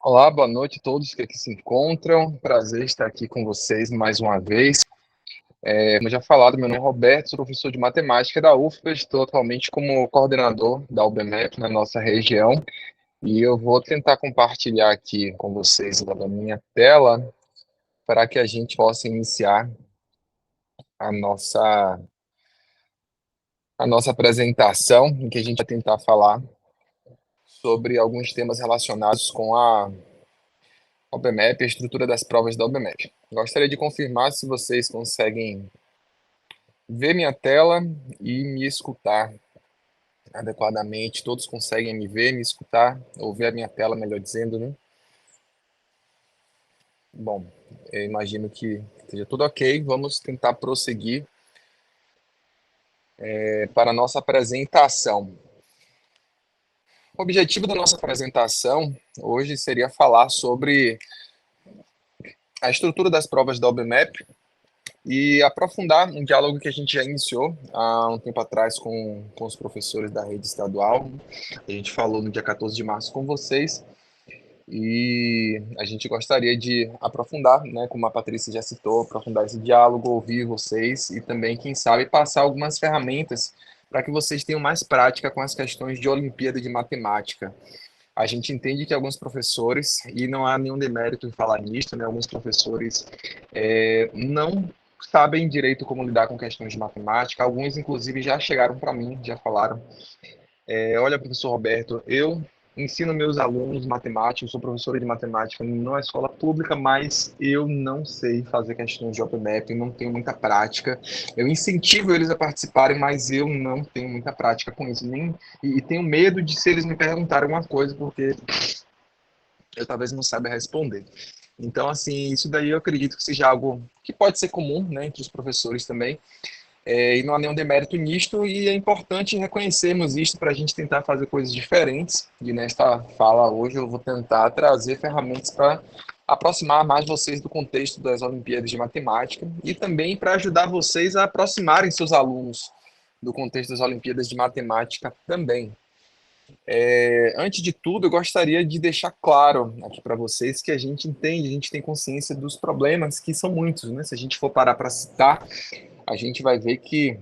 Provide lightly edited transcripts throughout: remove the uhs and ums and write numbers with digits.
Olá, boa noite a todos que aqui se encontram. Prazer estar aqui com vocês mais uma vez. Como já falado, meu nome é Roberto, sou professor de matemática da UFBA, estou atualmente como coordenador da UBMEP na nossa região e eu vou tentar compartilhar aqui com vocês a minha tela para que a gente possa iniciar a nossa, a nossa apresentação, em que a gente vai tentar falar sobre alguns temas relacionados com a UBMEP e a estrutura das provas da UBMEP. Gostaria de confirmar se vocês conseguem ver minha tela e me escutar adequadamente. Todos conseguem me ver, me escutar, ou ver a minha tela, melhor dizendo, né? Bom, eu imagino que esteja tudo ok. Vamos tentar prosseguir para a nossa apresentação. O objetivo da nossa apresentação hoje seria falar sobre a estrutura das provas da OBMEP e aprofundar um diálogo que a gente já iniciou há um tempo atrás com os professores da rede estadual. A gente falou no dia 14 de março com vocês e a gente gostaria de aprofundar, né, como a Patrícia já citou, aprofundar esse diálogo, ouvir vocês e também, quem sabe, passar algumas ferramentas para que vocês tenham mais prática com as questões de Olimpíada de Matemática. A gente entende que alguns professores, e não há nenhum demérito em falar nisso, né, alguns professores não sabem direito como lidar com questões de matemática, alguns, inclusive, já chegaram para mim, já falaram olha, professor Roberto, eu ensino meus alunos matemática, eu sou professora de matemática numa escola pública, mas eu não sei fazer questões de OpenMap, não tenho muita prática. Eu incentivo eles a participarem, mas eu não tenho muita prática com isso. E tenho medo de se eles me perguntarem alguma coisa, porque eu talvez não saiba responder. Então, assim, isso daí eu acredito que seja algo que pode ser comum, né, entre os professores também, e não há nenhum demérito nisto, e é importante reconhecermos isto para a gente tentar fazer coisas diferentes. E nesta fala hoje eu vou tentar trazer ferramentas para aproximar mais vocês do contexto das Olimpíadas de Matemática e também para ajudar vocês a aproximarem seus alunos do contexto das Olimpíadas de Matemática também. Antes de tudo, eu gostaria de deixar claro aqui para vocês que a gente entende, a gente tem consciência dos problemas, que são muitos, né? Se a gente for parar para citar, a gente vai ver que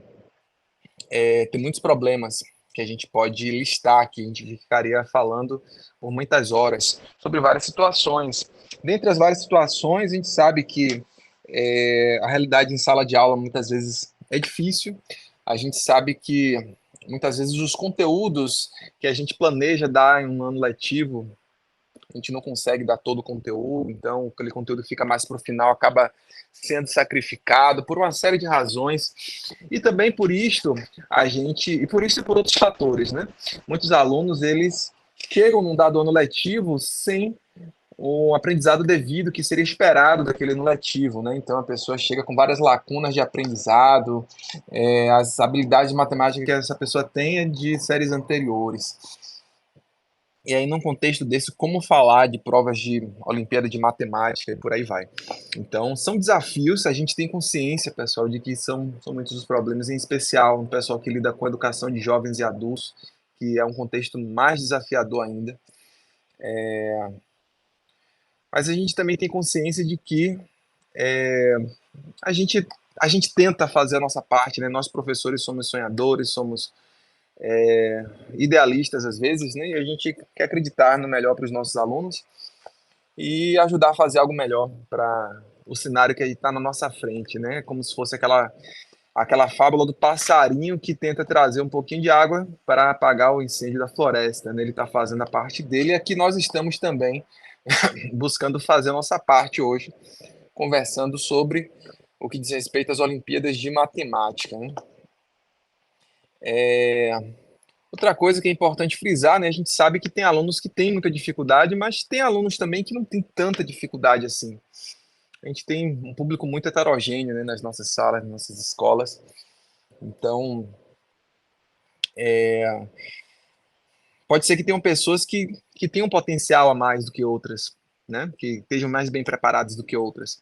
tem muitos problemas que a gente pode listar aqui, a gente ficaria falando por muitas horas sobre várias situações. Dentre as várias situações, a gente sabe que a realidade em sala de aula muitas vezes é difícil, a gente sabe que muitas vezes os conteúdos que a gente planeja dar em um ano letivo a gente não consegue dar todo o conteúdo, então aquele conteúdo fica mais para o final, acaba sendo sacrificado por uma série de razões. E também por isto, e por isso e por outros fatores, né? Muitos alunos, eles chegam num dado ano letivo sem o aprendizado devido que seria esperado daquele ano letivo, né? Então a pessoa chega com várias lacunas de aprendizado, as habilidades de matemática que essa pessoa tem é de séries anteriores. E aí, num contexto desse, como falar de provas de Olimpíada de Matemática e por aí vai. Então, são desafios, a gente tem consciência, pessoal, de que são muitos os problemas, em especial no pessoal que lida com a educação de jovens e adultos, que é um contexto mais desafiador ainda. Mas a gente também tem consciência de que a gente, a gente tenta fazer a nossa parte, né? Nós, professores, somos sonhadores, somos idealistas às vezes, né? E a gente quer acreditar no melhor para os nossos alunos e ajudar a fazer algo melhor para o cenário que está na nossa frente, né? Como se fosse aquela fábula do passarinho que tenta trazer um pouquinho de água para apagar o incêndio da floresta, né? Ele está fazendo a parte dele e aqui nós estamos também buscando fazer a nossa parte hoje, conversando sobre o que diz respeito às Olimpíadas de Matemática, né? Outra coisa que é importante frisar, né? A gente sabe que tem alunos que têm muita dificuldade, mas tem alunos também que não têm tanta dificuldade assim. A gente tem um público muito heterogêneo, né, nas nossas salas, nas nossas escolas. Então, pode ser que tenham pessoas que tenham um potencial a mais do que outras, né? Que estejam mais bem preparadas do que outras.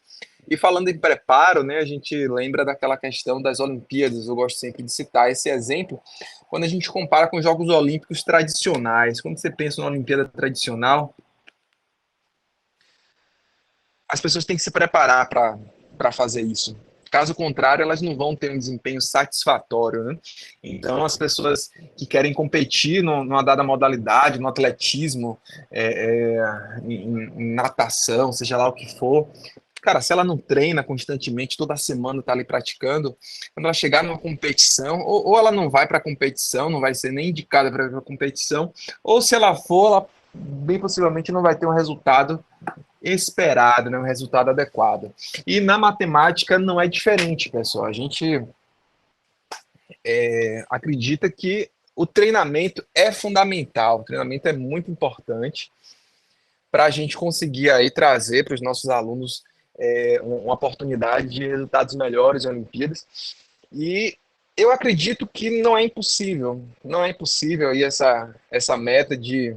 E falando em preparo, né, a gente lembra daquela questão das Olimpíadas. Eu gosto sempre de citar esse exemplo quando a gente compara com os Jogos Olímpicos tradicionais. Quando você pensa na Olimpíada tradicional, as pessoas têm que se preparar para fazer isso. Caso contrário, elas não vão ter um desempenho satisfatório, né? Então, as pessoas que querem competir numa dada modalidade, no atletismo, em natação, seja lá o que for, cara, se ela não treina constantemente, toda semana tá ali praticando, quando ela chegar numa competição, ou ela não vai para a competição, não vai ser nem indicada para a competição, ou se ela for, ela bem possivelmente não vai ter um resultado esperado, né, um resultado adequado. E na matemática não é diferente, pessoal. A gente acredita que o treinamento é fundamental, o treinamento é muito importante para a gente conseguir aí trazer para os nossos alunos uma oportunidade de resultados melhores em Olimpíadas. E eu acredito que não é impossível aí essa meta de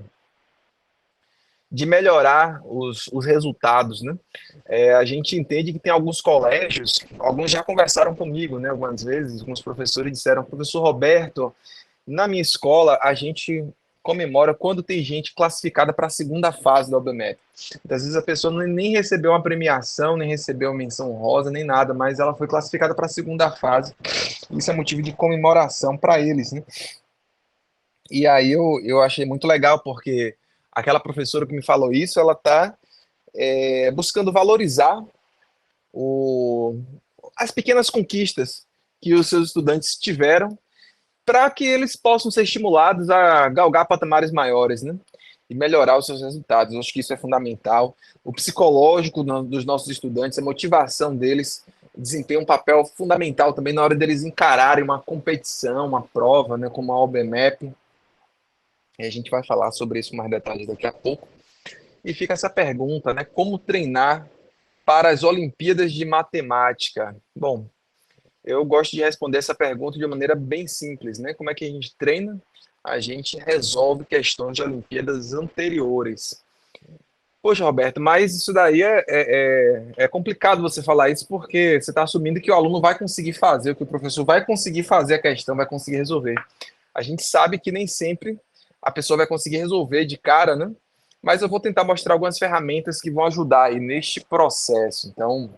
melhorar os resultados, né? A gente entende que tem alguns colégios, alguns já conversaram comigo, né, algumas vezes, alguns professores disseram, professor Roberto, na minha escola a gente comemora quando tem gente classificada para a segunda fase da OBMEP. Às vezes a pessoa nem recebeu uma premiação, nem recebeu uma menção honrosa, nem nada, mas ela foi classificada para a segunda fase. Isso é motivo de comemoração para eles, né? E aí eu achei muito legal, porque aquela professora que me falou isso, ela está buscando valorizar o, as pequenas conquistas que os seus estudantes tiveram para que eles possam ser estimulados a galgar patamares maiores, né? E melhorar os seus resultados. Eu acho que isso é fundamental. O psicológico dos nossos estudantes, a motivação deles desempenha um papel fundamental também na hora deles encararem uma competição, uma prova, né, como a OBMEP. E a gente vai falar sobre isso com mais detalhes daqui a pouco. E fica essa pergunta, né? Como treinar para as Olimpíadas de Matemática? Bom, eu gosto de responder essa pergunta de uma maneira bem simples, né? Como é que a gente treina? A gente resolve questões de Olimpíadas anteriores. Poxa, Roberto, mas isso daí é complicado você falar isso porque você está assumindo que o aluno vai conseguir fazer, que o professor vai conseguir fazer a questão, vai conseguir resolver. A gente sabe que nem sempre a pessoa vai conseguir resolver de cara, né? Mas eu vou tentar mostrar algumas ferramentas que vão ajudar aí neste processo. Então,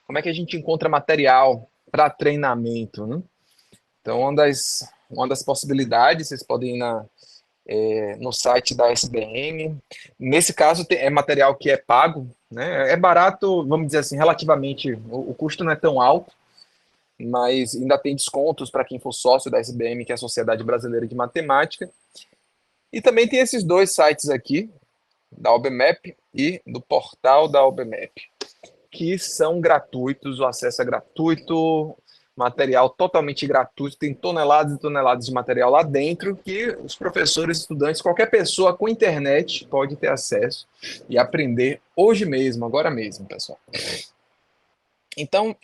como é que a gente encontra material para treinamento, né? Então, uma das possibilidades, vocês podem ir no site da SBM. Nesse caso, é material que é pago, né? É barato, vamos dizer assim, relativamente, o custo não é tão alto, mas ainda tem descontos para quem for sócio da SBM, que é a Sociedade Brasileira de Matemática. E também tem esses dois sites aqui, da OBMEP e do portal da OBMEP, que são gratuitos, o acesso é gratuito, material totalmente gratuito, tem toneladas e toneladas de material lá dentro que os professores, estudantes, qualquer pessoa com internet pode ter acesso e aprender hoje mesmo, agora mesmo, pessoal. Então,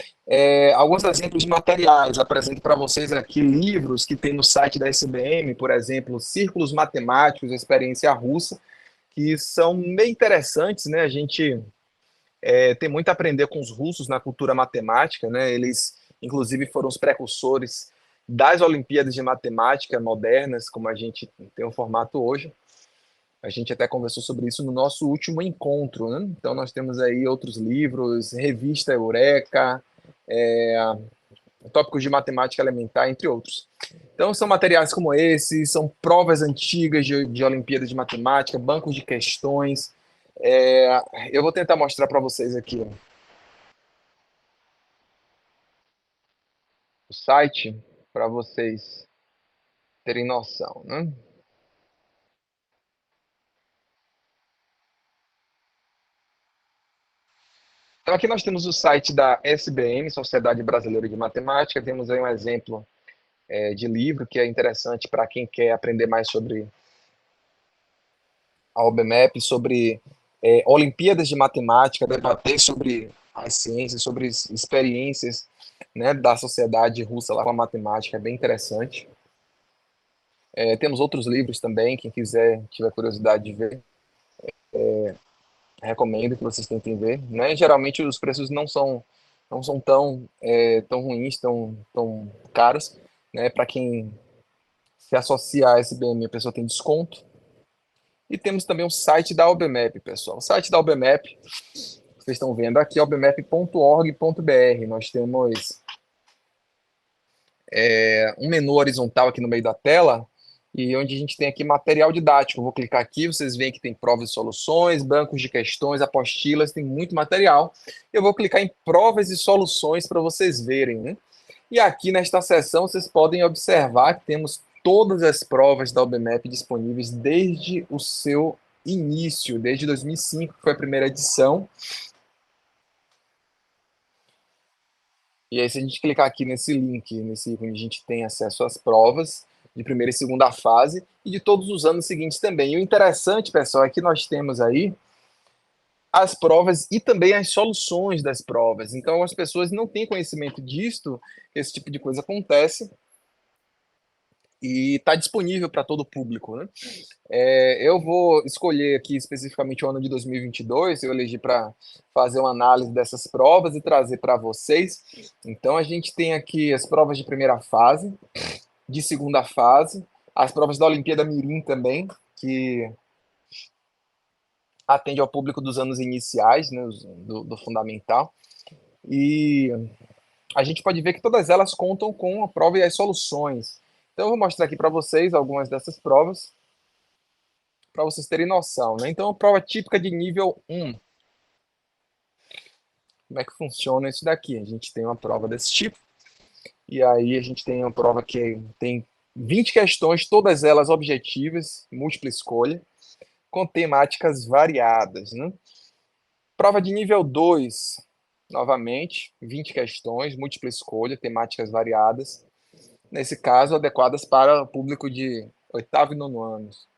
alguns exemplos de materiais, apresento para vocês aqui livros que tem no site da SBM, por exemplo, Círculos Matemáticos, Experiência Russa, que são bem interessantes, né? A gente tem muito a aprender com os russos na cultura matemática, né? Eles, inclusive, foram os precursores das Olimpíadas de Matemática modernas, como a gente tem o formato hoje. A gente até conversou sobre isso no nosso último encontro, né? Então, nós temos aí outros livros, Revista Eureka, é, Tópicos de Matemática Elementar, entre outros. Então, são materiais como esse, são provas antigas de Olimpíadas de Matemática, bancos de questões. Eu vou tentar mostrar para vocês aqui o site para vocês terem noção, né? Então, aqui nós temos o site da SBM, Sociedade Brasileira de Matemática. Temos aí um exemplo de livro que é interessante para quem quer aprender mais sobre a OBMEP, sobre Olimpíadas de Matemática, debater sobre as ciências, sobre experiências, né, da sociedade russa lá com a matemática, é bem interessante. Temos outros livros também, quem quiser, tiver curiosidade de ver, recomendo que vocês tentem ver. Né? Geralmente os preços não são tão ruins, tão caros. Né? Para quem se associa a SBM, a pessoa tem desconto. E temos também o site da OBMEP, pessoal. O site da OBMEP, vocês estão vendo aqui, obmep.org.br. Nós temos um menu horizontal aqui no meio da tela, e onde a gente tem aqui material didático. Eu vou clicar aqui, vocês veem que tem provas e soluções, bancos de questões, apostilas, tem muito material. Eu vou clicar em provas e soluções para vocês verem, né? E aqui nesta seção vocês podem observar que temos todas as provas da OBMEP disponíveis desde o seu início, desde 2005, que foi a primeira edição. E aí, se a gente clicar aqui nesse link, nesse ícone, a gente tem acesso às provas de primeira e segunda fase e de todos os anos seguintes também. E o interessante, pessoal, é que nós temos aí as provas e também as soluções das provas. Então, as pessoas não têm conhecimento disto, esse tipo de coisa acontece e está disponível para todo o público, né? Eu vou escolher aqui especificamente o ano de 2022, eu elegi para fazer uma análise dessas provas e trazer para vocês. Então, a gente tem aqui as provas de primeira fase, de segunda fase, as provas da Olimpíada Mirim também, que atende ao público dos anos iniciais, né, do fundamental. E a gente pode ver que todas elas contam com a prova e as soluções. Então, eu vou mostrar aqui para vocês algumas dessas provas, para vocês terem noção, né? Então, a prova típica de nível 1. Como é que funciona isso daqui? A gente tem uma prova desse tipo, e aí a gente tem uma prova que tem 20 questões, todas elas objetivas, múltipla escolha, com temáticas variadas, né? Prova de nível 2, novamente, 20 questões, múltipla escolha, temáticas variadas, nesse caso, adequadas para o público de oitavo e nono anos.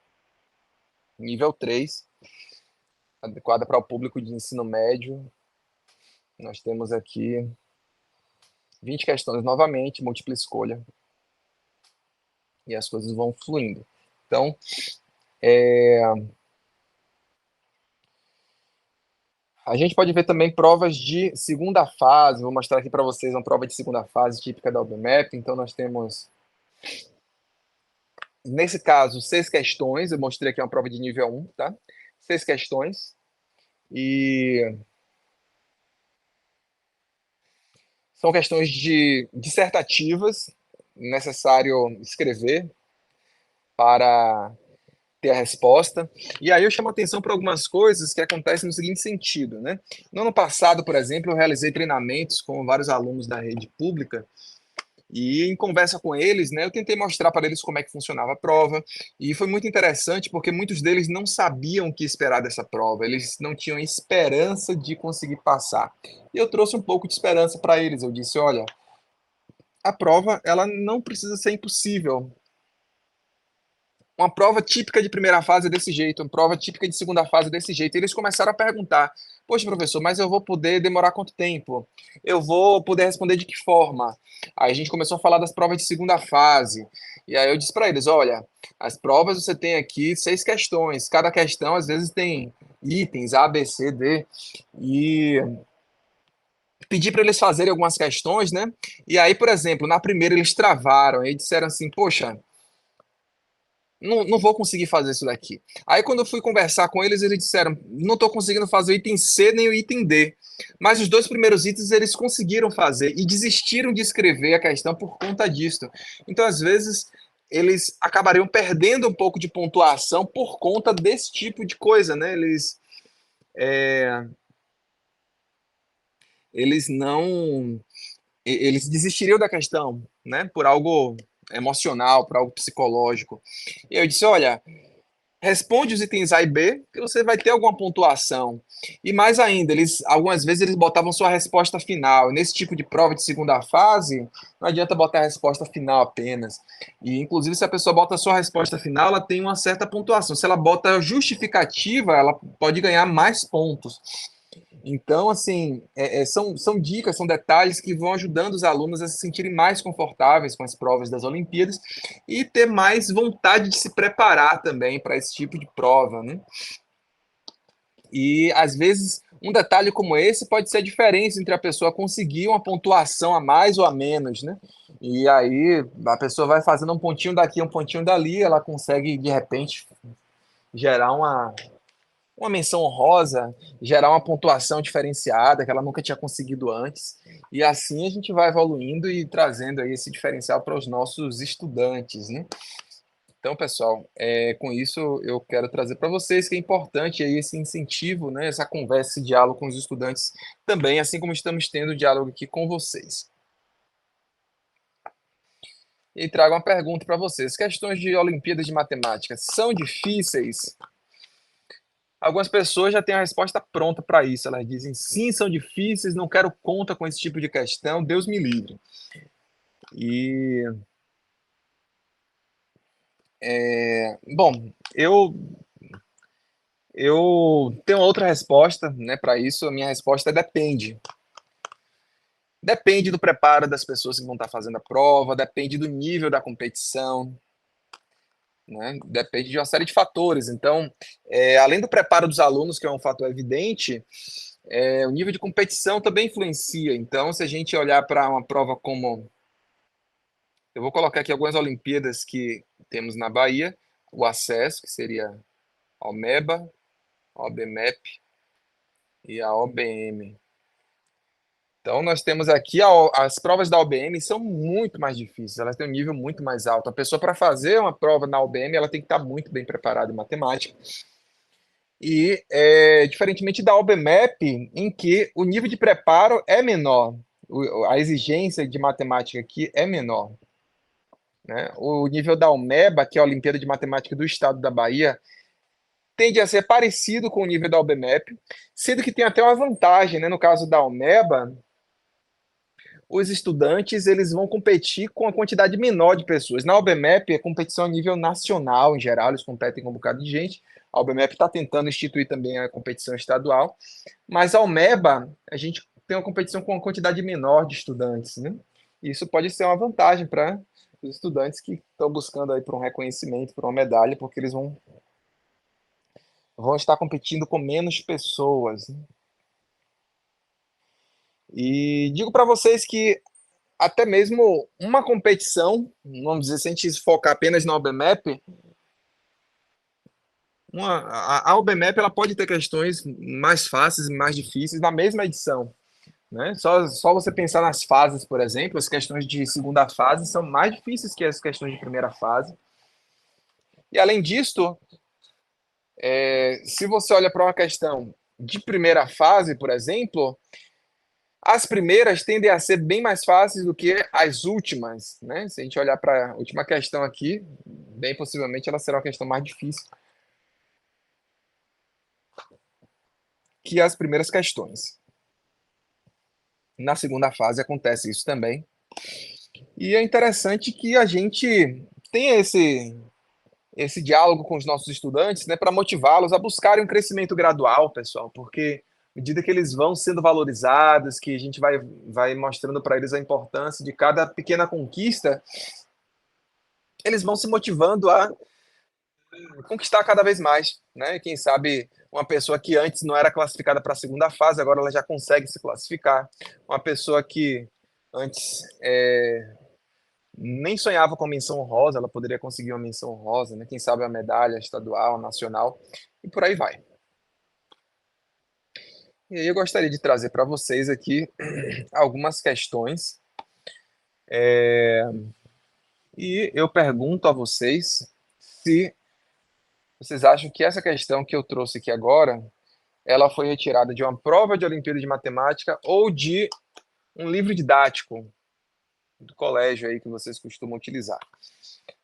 Nível 3, adequada para o público de ensino médio. Nós temos aqui 20 questões novamente, múltipla escolha. E as coisas vão fluindo. Então, a gente pode ver também provas de segunda fase. Vou mostrar aqui para vocês uma prova de segunda fase típica da OBMEP. Então, nós temos, nesse caso, 6 questões. Eu mostrei aqui uma prova de nível 1, tá? 6 questões. E são questões dissertativas, necessário escrever para ter a resposta. E aí eu chamo a atenção para algumas coisas que acontecem no seguinte sentido, né? No ano passado, por exemplo, eu realizei treinamentos com vários alunos da rede pública e em conversa com eles, né, eu tentei mostrar para eles como é que funcionava a prova e foi muito interessante porque muitos deles não sabiam o que esperar dessa prova, eles não tinham esperança de conseguir passar. E eu trouxe um pouco de esperança para eles. Eu disse, olha, a prova ela não precisa ser impossível. Uma prova típica de primeira fase é desse jeito, uma prova típica de segunda fase é desse jeito. E eles começaram a perguntar: poxa, professor, mas eu vou poder demorar quanto tempo? Eu vou poder responder de que forma? Aí a gente começou a falar das provas de segunda fase. E aí eu disse para eles: olha, as provas você tem aqui 6 questões, cada questão às vezes tem itens A, B, C, D. E pedi para eles fazerem algumas questões, né? E aí, por exemplo, na primeira eles travaram e disseram assim: poxa, não vou conseguir fazer isso daqui. Aí, quando eu fui conversar com eles, eles disseram: não estou conseguindo fazer o item C nem o item D. Mas os 2 primeiros itens eles conseguiram fazer e desistiram de escrever a questão por conta disso. Então, às vezes, eles acabariam perdendo um pouco de pontuação por conta desse tipo de coisa, né? Eles não. Eles desistiriam da questão, né? Por algo emocional, por algo psicológico. E eu disse: olha, responde os itens A e B, que você vai ter alguma pontuação. E mais ainda, eles algumas vezes eles botavam sua resposta final. Nesse tipo de prova de segunda fase, não adianta botar a resposta final apenas. E inclusive se a pessoa bota a sua resposta final, ela tem uma certa pontuação. Se ela bota justificativa, ela pode ganhar mais pontos. Então, assim, são dicas, são detalhes que vão ajudando os alunos a se sentirem mais confortáveis com as provas das Olimpíadas e ter mais vontade de se preparar também para esse tipo de prova, né? E, às vezes, um detalhe como esse pode ser a diferença entre a pessoa conseguir uma pontuação a mais ou a menos, né? E aí a pessoa vai fazendo um pontinho daqui, um pontinho dali, ela consegue, de repente, gerar uma menção honrosa, gerar uma pontuação diferenciada que ela nunca tinha conseguido antes. E assim a gente vai evoluindo e trazendo aí esse diferencial para os nossos estudantes, né? Então, pessoal, com isso eu quero trazer para vocês que é importante aí esse incentivo, né, essa conversa, esse diálogo com os estudantes também, assim como estamos tendo o diálogo aqui com vocês. E trago uma pergunta para vocês. Questões de Olimpíadas de Matemática são difíceis? Algumas pessoas já têm a resposta pronta para isso. Elas dizem, sim, são difíceis, não quero conta com esse tipo de questão, Deus me livre. E, bom, eu tenho outra resposta, né, para isso. A minha resposta é depende. Depende do preparo das pessoas que vão estar fazendo a prova, depende do nível da competição, né? Depende de uma série de fatores. Então, além do preparo dos alunos, que é um fator evidente, o nível de competição também influencia. Então, se a gente olhar para uma prova como. Eu vou colocar aqui algumas Olimpíadas que temos na Bahia, o acesso, que seria a OMEBA, a OBMEP e a OBM. Então, nós temos aqui as provas da OBM são muito mais difíceis, elas têm um nível muito mais alto. A pessoa, para fazer uma prova na OBM, ela tem que estar muito bem preparada em matemática. E, diferentemente da OBMEP, em que o nível de preparo é menor, a exigência de matemática aqui é menor. Né? O nível da OMEBA, que é a Olimpíada de Matemática do Estado da Bahia, tende a ser parecido com o nível da OBMEP, sendo que tem até uma vantagem, né? No caso da OMEBA, os estudantes eles vão competir com a quantidade menor de pessoas. Na OBMEP, é competição a nível nacional, em geral, eles competem com um bocado de gente. A OBMEP está tentando instituir também a competição estadual, mas a OMEBA, a gente tem uma competição com uma quantidade menor de estudantes, né? Isso pode ser uma vantagem para os estudantes que estão buscando aí por um reconhecimento, por uma medalha, porque eles vão estar competindo com menos pessoas, né? E digo para vocês que até mesmo uma competição, vamos dizer, se a gente focar apenas na OBMEP, a OBMEP ela pode ter questões mais fáceis e mais difíceis na mesma edição. Né? Só você pensar nas fases, por exemplo, as questões de segunda fase são mais difíceis que as questões de primeira fase. E além disso, se você olha para uma questão de primeira fase, por exemplo, as primeiras tendem a ser bem mais fáceis do que as últimas, né? Se a gente olhar para a última questão aqui, bem possivelmente ela será uma questão mais difícil que as primeiras questões. Na segunda fase acontece isso também. E é interessante que a gente tenha esse diálogo com os nossos estudantes, né, para motivá-los a buscarem um crescimento gradual, pessoal, porque à medida que eles vão sendo valorizados, que a gente vai mostrando para eles a importância de cada pequena conquista, eles vão se motivando a conquistar cada vez mais, né? Quem sabe uma pessoa que antes não era classificada para a segunda fase, agora ela já consegue se classificar. Uma pessoa que antes nem sonhava com menção honrosa, ela poderia conseguir uma menção honrosa, né? Quem sabe a medalha estadual, nacional, e por aí vai. E aí eu gostaria de trazer para vocês aqui algumas questões, e eu pergunto a vocês se vocês acham que essa questão que eu trouxe aqui agora, ela foi retirada de uma prova de Olimpíada de Matemática ou de um livro didático do colégio aí que vocês costumam utilizar.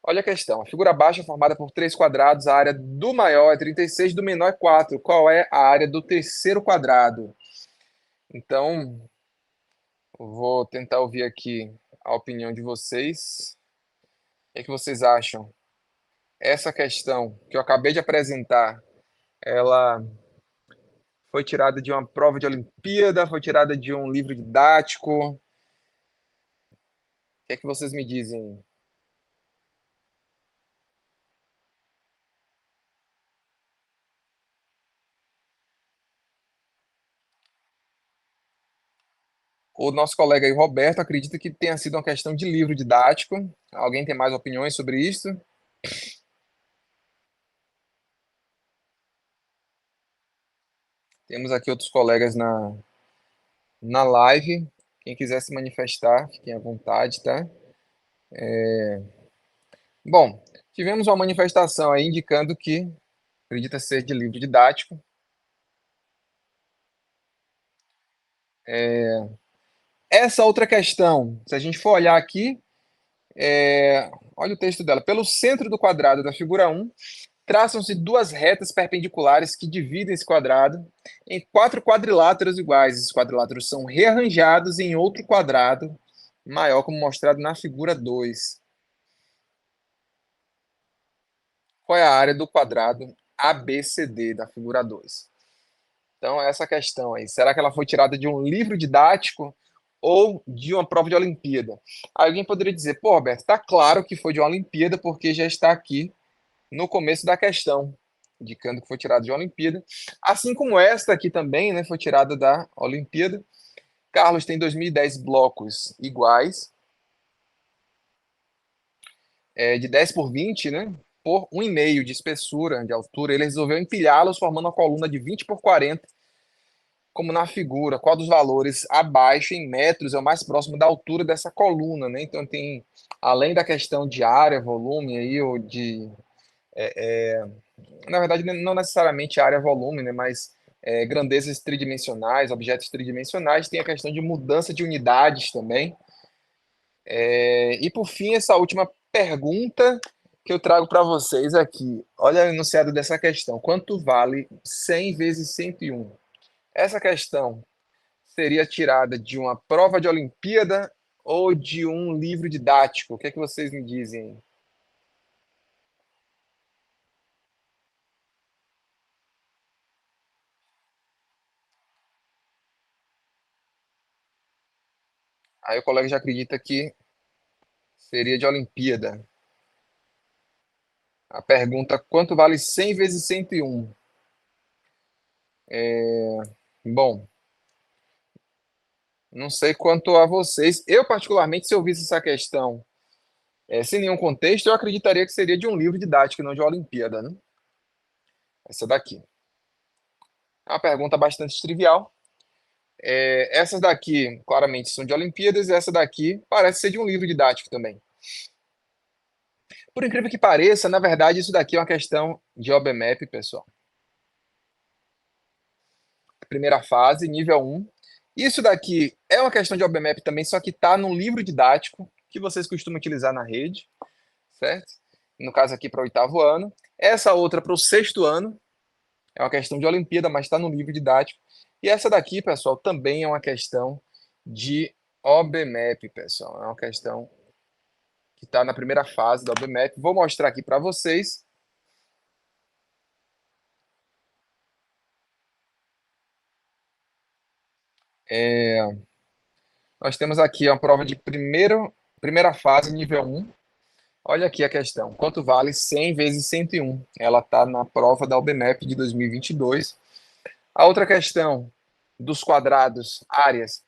Olha a questão. A figura baixa é formada por três quadrados. A área do maior é 36, do menor é 4. Qual é a área do terceiro quadrado? Então, vou tentar ouvir aqui a opinião de vocês. O que é que vocês acham? Essa questão que eu acabei de apresentar, ela foi tirada de uma prova de Olimpíada? Foi tirada de um livro didático? O que é que vocês me dizem? O nosso colega aí, Roberto, acredita que tenha sido uma questão de livro didático. Alguém tem mais opiniões sobre isso? Temos aqui outros colegas na live. Quem quiser se manifestar, fiquem à vontade, tá? Bom, tivemos uma manifestação aí indicando que acredita ser de livro didático. Essa outra questão, se a gente for olhar aqui, olha o texto dela. Pelo centro do quadrado da figura 1, traçam-se duas retas perpendiculares que dividem esse quadrado em quatro quadriláteros iguais. Esses quadriláteros são rearranjados em outro quadrado maior, como mostrado na figura 2. Qual é a área do quadrado ABCD da figura 2? Então, essa questão aí, será que ela foi tirada de um livro didático ou de uma prova de Olimpíada? Aí alguém poderia dizer, pô, Roberto, está claro que foi de uma Olimpíada porque já está aqui no começo da questão, indicando que foi tirada de uma Olimpíada. Assim como esta aqui também, né, foi tirada da Olimpíada. Carlos tem 2010 blocos iguais, de 10 por 20, né, por 1,5 de espessura, de altura. Ele resolveu empilhá-los formando uma coluna de 20 por 40, como na figura. Qual dos valores abaixo em metros é o mais próximo da altura dessa coluna, né? Então tem, além da questão de área, volume aí, ou de, na verdade, não necessariamente área, volume, né? Mas grandezas tridimensionais, objetos tridimensionais, tem a questão de mudança de unidades também. E por fim, essa última pergunta que eu trago para vocês aqui. Olha o enunciado dessa questão. Quanto vale 100 vezes 101? Essa questão seria tirada de uma prova de Olimpíada ou de um livro didático? O que é que vocês me dizem? Aí o colega já acredita que seria de Olimpíada. A pergunta: quanto vale 100 vezes 101? Bom, não sei quanto a vocês. Eu, particularmente, se eu visse essa questão sem nenhum contexto, eu acreditaria que seria de um livro didático, não de uma Olimpíada, né? Essa daqui. É uma pergunta bastante trivial. Essas daqui, claramente, são de Olimpíadas, e essa daqui parece ser de um livro didático também. Por incrível que pareça, na verdade, isso daqui é uma questão de OBMAP, pessoal. Primeira fase, nível 1. Isso daqui é uma questão de OBMAP também, só que está num livro didático que vocês costumam utilizar na rede, certo? No caso aqui para o oitavo ano. Essa outra para o sexto ano é uma questão de Olimpíada, mas está no livro didático. E essa daqui, pessoal, também é uma questão de OBMAP, pessoal. É uma questão que está na primeira fase da OBMAP. Vou mostrar aqui para vocês. Nós temos aqui a prova de primeira fase, nível 1. Olha aqui a questão. Quanto vale 100 vezes 101? Ela está na prova da OBMAP de 2022. A outra questão dos quadrados, áreas,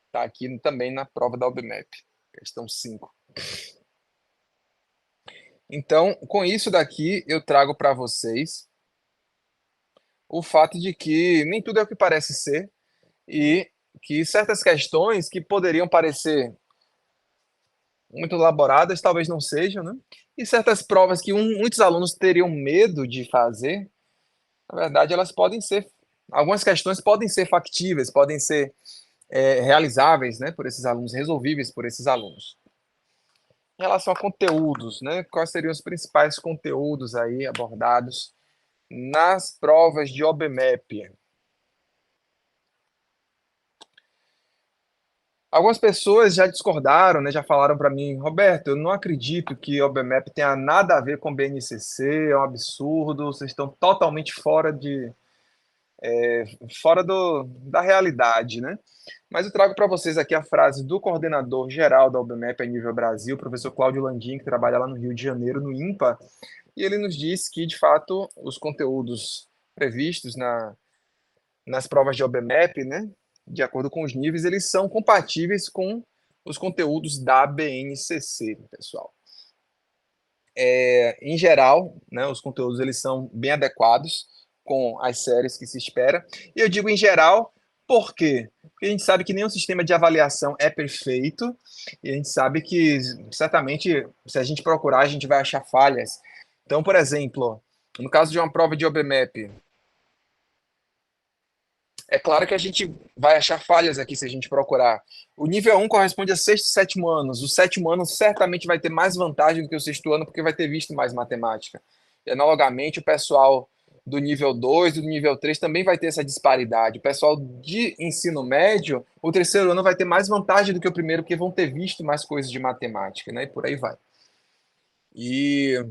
está aqui também na prova da OBMAP. Questão 5. Então, com isso daqui, eu trago para vocês o fato de que nem tudo é o que parece ser e que certas questões que poderiam parecer muito elaboradas, talvez não sejam, né? E certas provas que muitos alunos teriam medo de fazer, na verdade, elas podem ser, algumas questões podem ser factíveis, podem ser realizáveis, né, por esses alunos, resolvíveis por esses alunos. Em relação a conteúdos, né, quais seriam os principais conteúdos aí abordados nas provas de OBMAP? Algumas pessoas já discordaram, né, já falaram para mim, Roberto, eu não acredito que o OBMAP tenha nada a ver com BNCC, é um absurdo, vocês estão totalmente fora da realidade, né? Mas eu trago para vocês aqui a frase do coordenador geral da OBMAP a nível Brasil, professor Cláudio Landim, que trabalha lá no Rio de Janeiro, no INPA, e ele nos diz que, de fato, os conteúdos previstos nas provas de OBMAP, né, de acordo com os níveis, eles são compatíveis com os conteúdos da BNCC, pessoal. Em geral, né, os conteúdos eles são bem adequados com as séries que se espera. E eu digo em geral, por quê? Porque a gente sabe que nenhum sistema de avaliação é perfeito, e a gente sabe que certamente, se a gente procurar, a gente vai achar falhas. Então, por exemplo, no caso de uma prova de OBMAP, é claro que a gente vai achar falhas aqui se a gente procurar. O nível 1 corresponde a sexto e sétimo anos. O sétimo ano certamente vai ter mais vantagem do que o sexto ano, porque vai ter visto mais matemática. E, analogamente, o pessoal do nível 2, do nível 3 também vai ter essa disparidade. O pessoal de ensino médio, o terceiro ano vai ter mais vantagem do que o primeiro, porque vão ter visto mais coisas de matemática, né? E por aí vai. E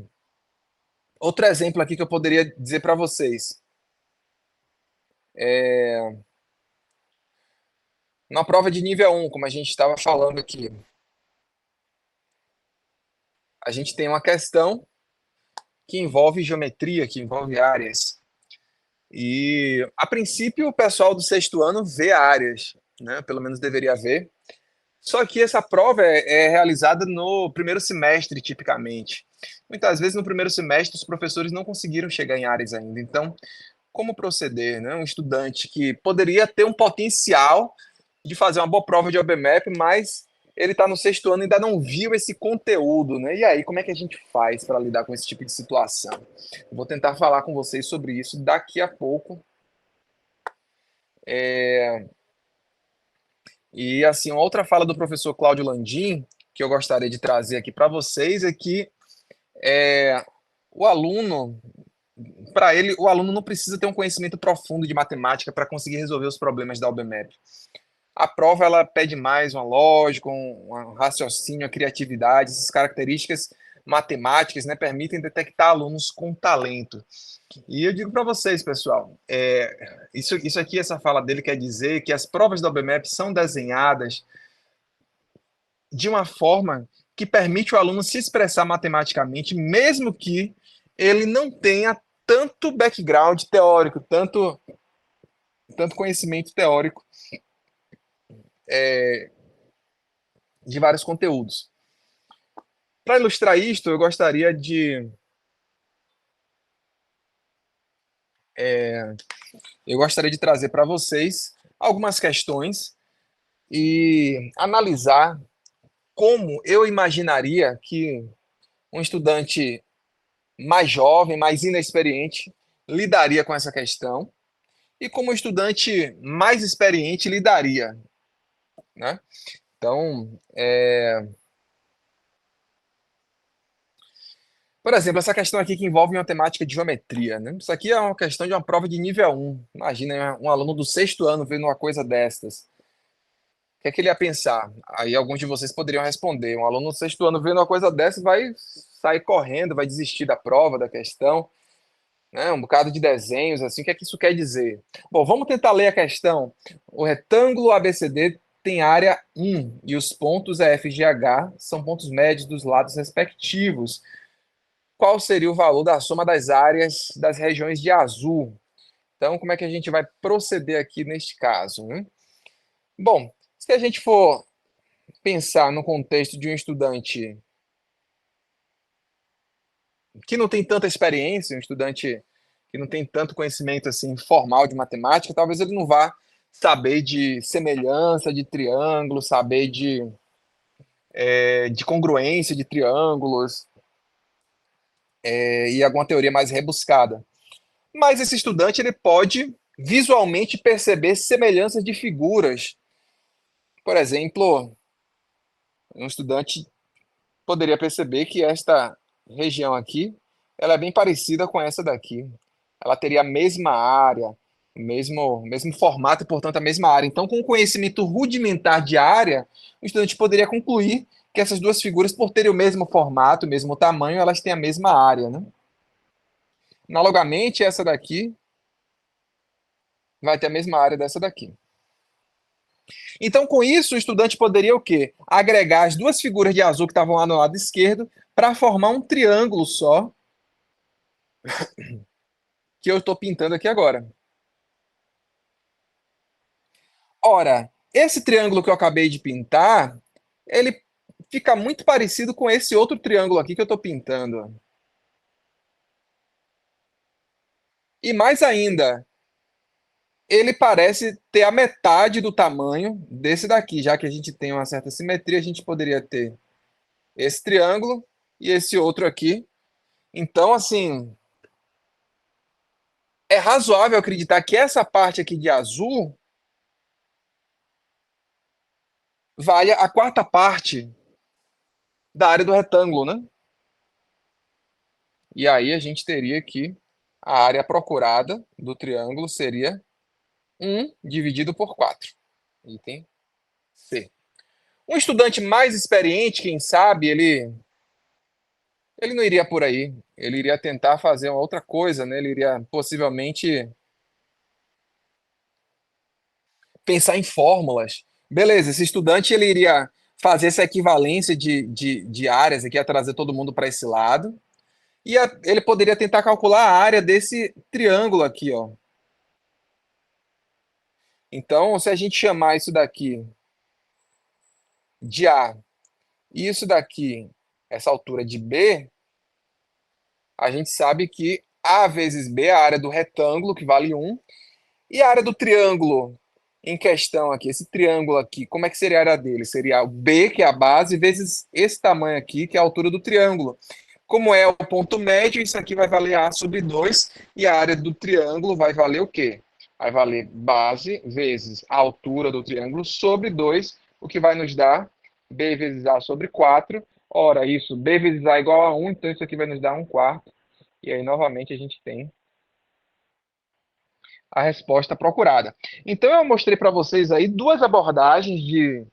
outro exemplo aqui que eu poderia dizer para vocês. Na prova de nível 1, como a gente estava falando aqui, a gente tem uma questão que envolve geometria, que envolve áreas. E, a princípio, o pessoal do sexto ano vê áreas, né? Pelo menos deveria ver. Só que essa prova é realizada no primeiro semestre, tipicamente. Muitas vezes, no primeiro semestre, os professores não conseguiram chegar em áreas ainda. Então, como proceder, né? Um estudante que poderia ter um potencial de fazer uma boa prova de OBMAP, mas ele está no sexto ano e ainda não viu esse conteúdo, né? E aí, como é que a gente faz para lidar com esse tipo de situação? Eu vou tentar falar com vocês sobre isso daqui a pouco. E assim, uma outra fala do professor Cláudio Landim, que eu gostaria de trazer aqui para vocês, é que o aluno, para ele, o aluno não precisa ter um conhecimento profundo de matemática para conseguir resolver os problemas da OBMAP. A prova ela pede mais uma lógica, um raciocínio, a criatividade, essas características matemáticas, né, permitem detectar alunos com talento. E eu digo para vocês, pessoal, isso aqui, essa fala dele quer dizer que as provas da OBMAP são desenhadas de uma forma que permite o aluno se expressar matematicamente, mesmo que ele não tenha tanto background teórico, tanto conhecimento teórico de vários conteúdos. Para ilustrar isto, eu gostaria de trazer para vocês algumas questões e analisar como eu imaginaria que um estudante mais jovem, mais inexperiente, lidaria com essa questão e como um estudante mais experiente lidaria, né? Então, por exemplo, essa questão aqui que envolve uma temática de geometria, né? Isso aqui é uma questão de uma prova de nível 1. Imagina um aluno do sexto ano vendo uma coisa destas. O que é que ele ia pensar? Aí alguns de vocês poderiam responder. Um aluno do sexto ano vendo uma coisa dessas vai sair correndo, vai desistir da prova, da questão, né? Um bocado de desenhos, assim, o que é que isso quer dizer? Bom, vamos tentar ler a questão. O retângulo ABCD tem área 1 e os pontos EF e GH são pontos médios dos lados respectivos. Qual seria o valor da soma das áreas das regiões de azul? Então, como é que a gente vai proceder aqui neste caso, né? Bom, se a gente for pensar no contexto de um estudante que não tem tanta experiência, um estudante que não tem tanto conhecimento assim formal de matemática, talvez ele não vá saber de semelhança de triângulo, saber de congruência de triângulos e alguma teoria mais rebuscada. Mas esse estudante ele pode visualmente perceber semelhanças de figuras. Por exemplo, um estudante poderia perceber que esta região aqui, ela é bem parecida com essa daqui. Ela teria a mesma área, mesmo formato e, portanto, a mesma área. Então, com o conhecimento rudimentar de área, o estudante poderia concluir que essas duas figuras, por terem o mesmo formato, o mesmo tamanho, elas têm a mesma área, né? Analogamente, essa daqui vai ter a mesma área dessa daqui. Então, com isso, o estudante poderia o quê? Agregar as duas figuras de azul que estavam lá no lado esquerdo para formar um triângulo só, que eu estou pintando aqui agora. Ora, esse triângulo que eu acabei de pintar, ele fica muito parecido com esse outro triângulo aqui que eu estou pintando. E mais ainda, ele parece ter a metade do tamanho desse daqui, já que a gente tem uma certa simetria, a gente poderia ter esse triângulo e esse outro aqui. Então, assim, é razoável acreditar que essa parte aqui de azul valha a quarta parte da área do retângulo, né? E aí a gente teria que a área procurada do triângulo seria 1 dividido por 4. Item C. Um estudante mais experiente, quem sabe, ele não iria por aí. Ele iria tentar fazer uma outra coisa, né? Ele iria possivelmente pensar em fórmulas. Beleza, esse estudante ele iria fazer essa equivalência de áreas aqui, ia trazer todo mundo para esse lado. E ele poderia tentar calcular a área desse triângulo aqui, ó. Então, se a gente chamar isso daqui de A e isso daqui, essa altura de B, a gente sabe que A vezes B é a área do retângulo, que vale 1, e a área do triângulo em questão aqui, esse triângulo aqui, como é que seria a área dele? Seria o B, que é a base, vezes esse tamanho aqui, que é a altura do triângulo. Como é o ponto médio, isso aqui vai valer A sobre 2, e a área do triângulo vai valer o quê? Vai valer base vezes a altura do triângulo sobre 2, o que vai nos dar B vezes A sobre 4. Ora, isso, B vezes A igual a 1, então isso aqui vai nos dar 1 quarto. E aí, novamente, a gente tem a resposta procurada. Então, eu mostrei para vocês aí duas abordagens de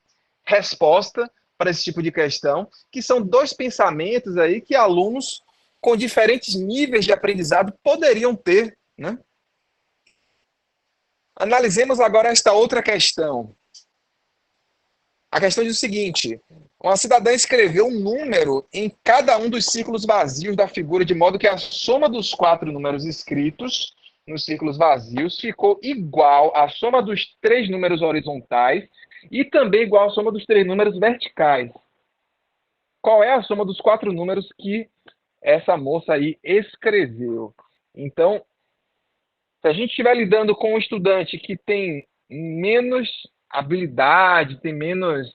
resposta para esse tipo de questão, que são dois pensamentos aí que alunos com diferentes níveis de aprendizado poderiam ter, né? Analisemos agora esta outra questão. A questão diz o seguinte: uma cidadã escreveu um número em cada um dos círculos vazios da figura, de modo que a soma dos 4 números escritos nos círculos vazios ficou igual à soma dos 3 números horizontais e também igual à soma dos 3 números verticais. Qual é a soma dos 4 números que essa moça aí escreveu? Então, se a gente estiver lidando com um estudante que tem menos habilidade, tem menos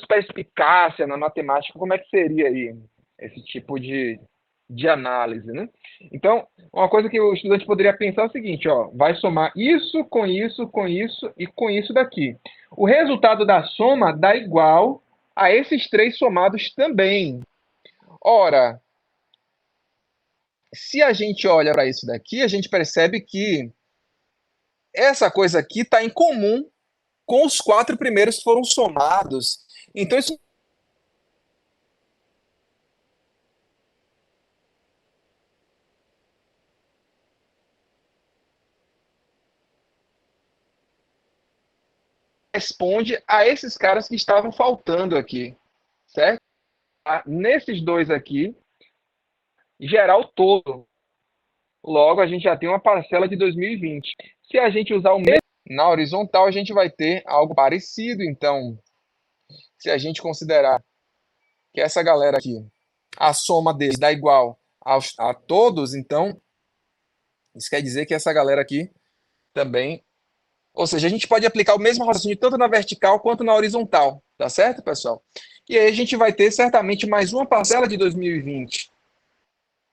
perspicácia na matemática, como é que seria aí esse tipo de análise, né? Então, uma coisa que o estudante poderia pensar é o seguinte, ó, vai somar isso com isso, com isso e com isso daqui. O resultado da soma dá igual a esses três somados também. Ora, se a gente olha para isso daqui, a gente percebe que essa coisa aqui está em comum com os 4 primeiros que foram somados. Então, isso responde a esses caras que estavam faltando aqui, certo? Nesses dois aqui, geral todo. Logo, a gente já tem uma parcela de 2020. Se a gente usar o mesmo na horizontal, a gente vai ter algo parecido. Então, se a gente considerar que essa galera aqui, a soma deles dá igual a todos, então isso quer dizer que essa galera aqui também. Ou seja, a gente pode aplicar o mesmo raciocínio tanto na vertical quanto na horizontal, tá certo, pessoal? E aí a gente vai ter certamente mais uma parcela de 2020.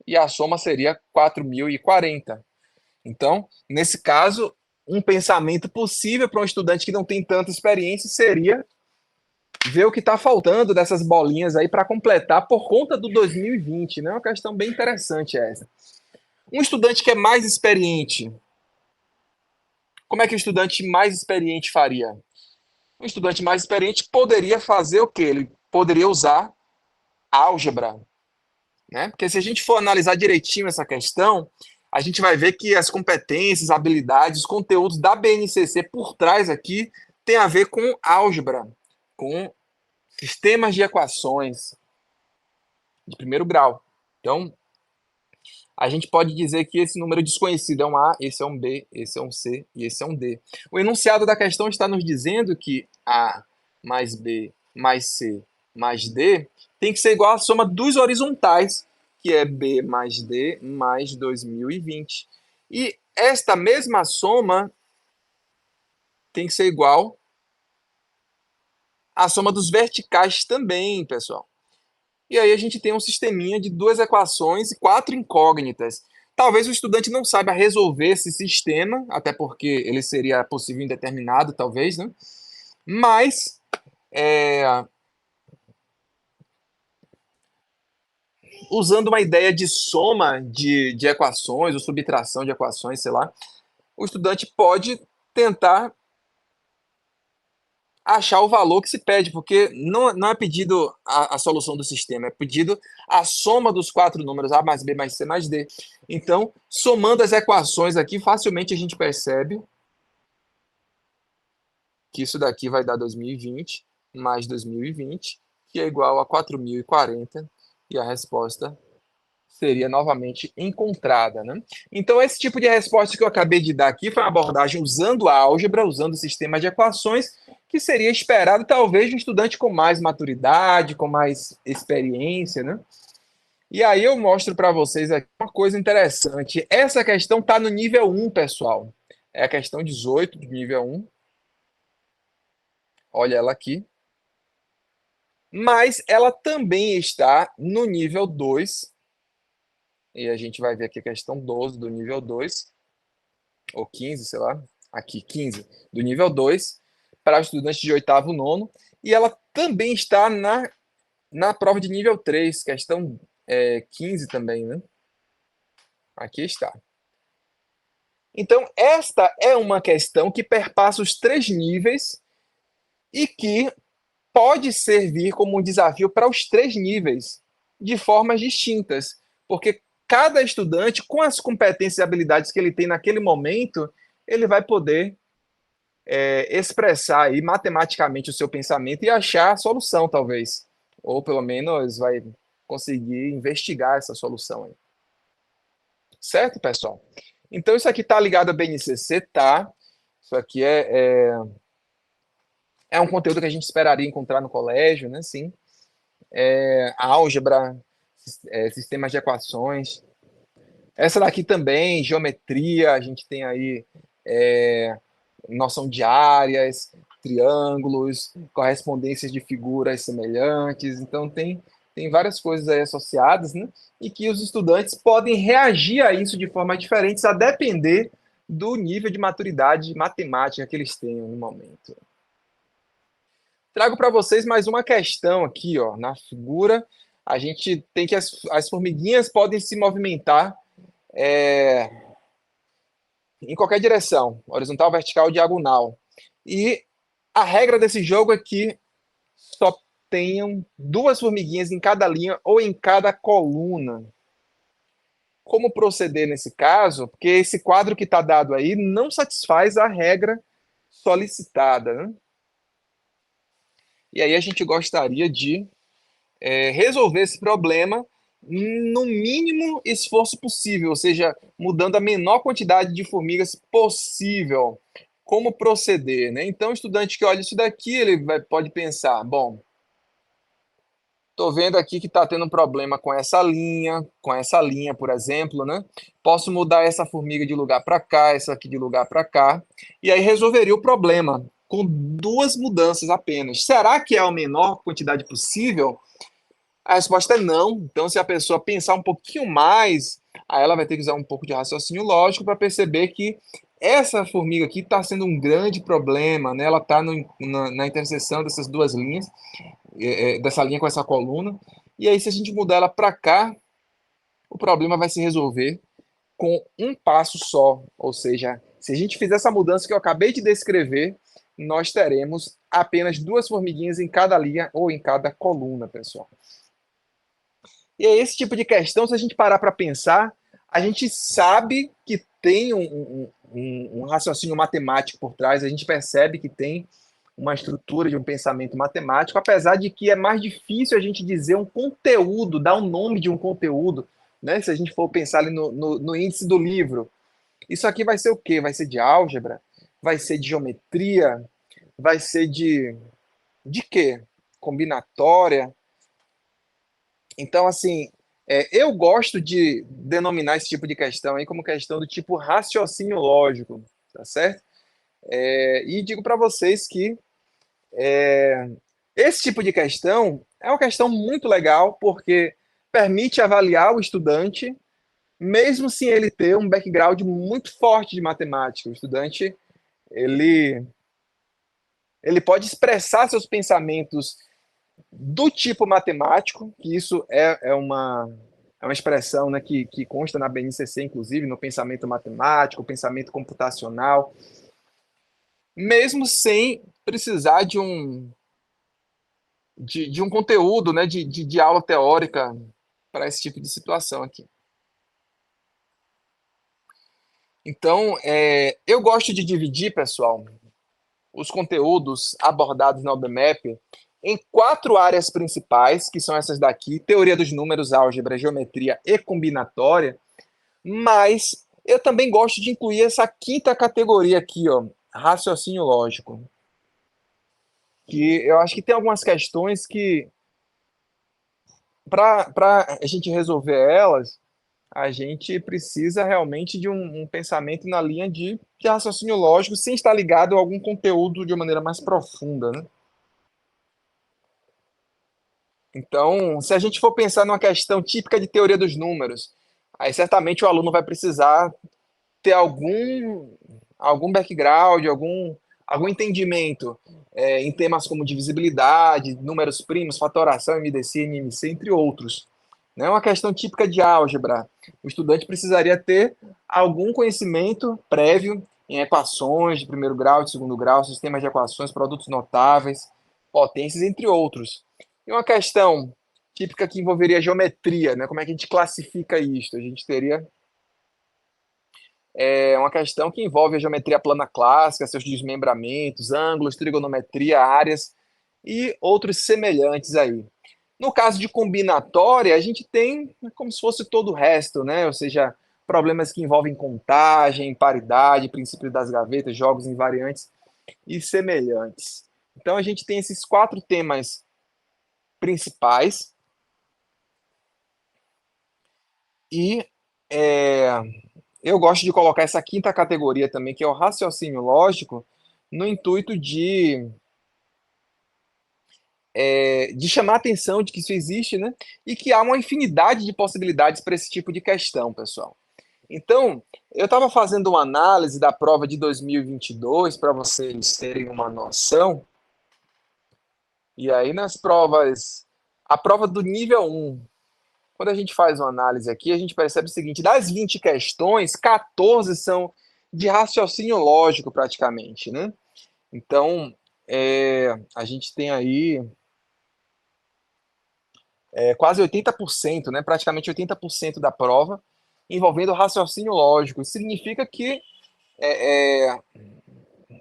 E a soma seria 4.040. Então, nesse caso, um pensamento possível para um estudante que não tem tanta experiência seria ver o que está faltando dessas bolinhas aí para completar por conta do 2020, né? É uma questão bem interessante essa. Um estudante que é mais experiente, como é que o estudante mais experiente faria? Um estudante mais experiente poderia fazer o quê? Ele poderia usar álgebra, né? Porque se a gente for analisar direitinho essa questão, a gente vai ver que as competências, habilidades, os conteúdos da BNCC por trás aqui tem a ver com álgebra, com sistemas de equações de primeiro grau. Então, a gente pode dizer que esse número desconhecido é um A, esse é um B, esse é um C e esse é um D. O enunciado da questão está nos dizendo que A mais B mais C mais D tem que ser igual à soma dos horizontais, que é B mais D mais 2020. E esta mesma soma tem que ser igual à soma dos verticais também, pessoal. E aí a gente tem um sisteminha de duas equações e quatro incógnitas. Talvez o estudante não saiba resolver esse sistema, até porque ele seria possível indeterminado, talvez, né? Mas usando uma ideia de soma de equações ou subtração de equações, sei lá, o estudante pode tentar achar o valor que se pede, porque não é pedido a solução do sistema, é pedido a soma dos quatro números A mais B mais C mais D. Então, somando as equações aqui, facilmente a gente percebe que isso daqui vai dar 2020 mais 2020, que é igual a 4040, e a resposta seria novamente encontrada, né? Então, esse tipo de resposta que eu acabei de dar aqui foi uma abordagem usando a álgebra, usando o sistema de equações, que seria esperado talvez de um estudante com mais maturidade, com mais experiência, né? E aí eu mostro para vocês aqui uma coisa interessante. Essa questão está no nível 1, pessoal. É a questão 18 do nível 1. Olha ela aqui. Mas ela também está no nível 2. E a gente vai ver aqui a questão 12 do nível 2, ou 15, sei lá. Aqui, 15, do nível 2, para estudantes de oitavo nono. E ela também está na prova de nível 3, questão 15 também, né? Aqui está. Então, esta é uma questão que perpassa os três níveis e que pode servir como um desafio para os três níveis, de formas distintas, porque cada estudante, com as competências e habilidades que ele tem naquele momento, ele vai poder expressar aí matematicamente o seu pensamento e achar a solução, talvez. Ou pelo menos vai conseguir investigar essa solução aí. Certo, pessoal? Então, isso aqui está ligado à BNCC, tá? Isso aqui é um conteúdo que a gente esperaria encontrar no colégio, né? Sim. Álgebra, sistemas de equações. Essa daqui também, geometria, a gente tem aí noção de áreas, triângulos, correspondências de figuras semelhantes. Então, tem várias coisas aí associadas, né? E que os estudantes podem reagir a isso de formas diferentes, a depender do nível de maturidade matemática que eles tenham no momento. Trago para vocês mais uma questão aqui, ó, na figura. A gente tem que as formiguinhas podem se movimentar em qualquer direção, horizontal, vertical, diagonal. E a regra desse jogo é que só tenham duas formiguinhas em cada linha ou em cada coluna. Como proceder nesse caso? Porque esse quadro que está dado aí não satisfaz a regra solicitada, né? E aí a gente gostaria de resolver esse problema no mínimo esforço possível, ou seja, mudando a menor quantidade de formigas possível. Como proceder, né? Então, o estudante que olha isso daqui, pode pensar, bom, estou vendo aqui que está tendo um problema com essa linha, por exemplo, né? Posso mudar essa formiga de lugar para cá, essa aqui de lugar para cá, e aí resolveria o problema com duas mudanças apenas. Será que é a menor quantidade possível? A resposta é não. Então, se a pessoa pensar um pouquinho mais, aí ela vai ter que usar um pouco de raciocínio lógico para perceber que essa formiga aqui está sendo um grande problema, né? Ela está na interseção dessas duas linhas, dessa linha com essa coluna. E aí, se a gente mudar ela para cá, o problema vai se resolver com um passo só. Ou seja, se a gente fizer essa mudança que eu acabei de descrever, nós teremos apenas duas formiguinhas em cada linha ou em cada coluna, pessoal. E é esse tipo de questão, se a gente parar para pensar, a gente sabe que tem um raciocínio matemático por trás, a gente percebe que tem uma estrutura de um pensamento matemático, apesar de que é mais difícil a gente dizer um conteúdo, dar um nome de um conteúdo, né? Se a gente for pensar ali no índice do livro. Isso aqui vai ser o quê? Vai ser de álgebra? Vai ser de geometria? Vai ser de quê? Combinatória? Então, assim, Eu gosto de denominar esse tipo de questão aí como questão do tipo raciocínio lógico, tá certo? E digo para vocês que esse tipo de questão é uma questão muito legal porque permite avaliar o estudante, mesmo sem ele ter um background muito forte de matemática. O estudante ele, ele pode expressar seus pensamentos do tipo matemático, que isso é uma expressão, né, que consta na BNCC, inclusive, no pensamento matemático, pensamento computacional, mesmo sem precisar de um conteúdo, né, de aula teórica para esse tipo de situação aqui. Então, eu gosto de dividir, pessoal, os conteúdos abordados na OBMAP em 4 áreas principais, que são essas daqui: teoria dos números, álgebra, geometria e combinatória. Mas eu também gosto de incluir essa quinta categoria aqui, ó, raciocínio lógico, que eu acho que tem algumas questões que, para a gente resolver elas, a gente precisa realmente de um pensamento na linha de raciocínio lógico, sem estar ligado a algum conteúdo de uma maneira mais profunda, né? Então, se a gente for pensar numa questão típica de teoria dos números, aí certamente o aluno vai precisar ter algum background, algum entendimento em temas como divisibilidade, números primos, fatoração, MDC, NMC, entre outros. Não é uma questão típica de álgebra. O estudante precisaria ter algum conhecimento prévio em equações de primeiro grau, de segundo grau, sistemas de equações, produtos notáveis, potências, entre outros. E uma questão típica que envolveria geometria, né? Como é que a gente classifica isso? A gente teria uma questão que envolve a geometria plana clássica, seus desmembramentos, ângulos, trigonometria, áreas e outros semelhantes aí. No caso de combinatória, a gente tem como se fosse todo o resto, né? Ou seja, problemas que envolvem contagem, paridade, princípio das gavetas, jogos invariantes e semelhantes. Então a gente tem esses 4 temas principais e é, eu gosto de colocar essa quinta categoria também, que é o raciocínio lógico, no intuito de chamar a atenção de que isso existe, né? E que há uma infinidade de possibilidades para esse tipo de questão, pessoal. Então, eu estava fazendo uma análise da prova de 2022 para vocês terem uma noção. E aí, nas provas, a prova do nível 1, quando a gente faz uma análise aqui, a gente percebe o seguinte: das 20 questões, 14 são de raciocínio lógico, praticamente, né? Então, a gente tem aí quase 80%, né, praticamente 80% da prova envolvendo raciocínio lógico. Isso significa que é, é,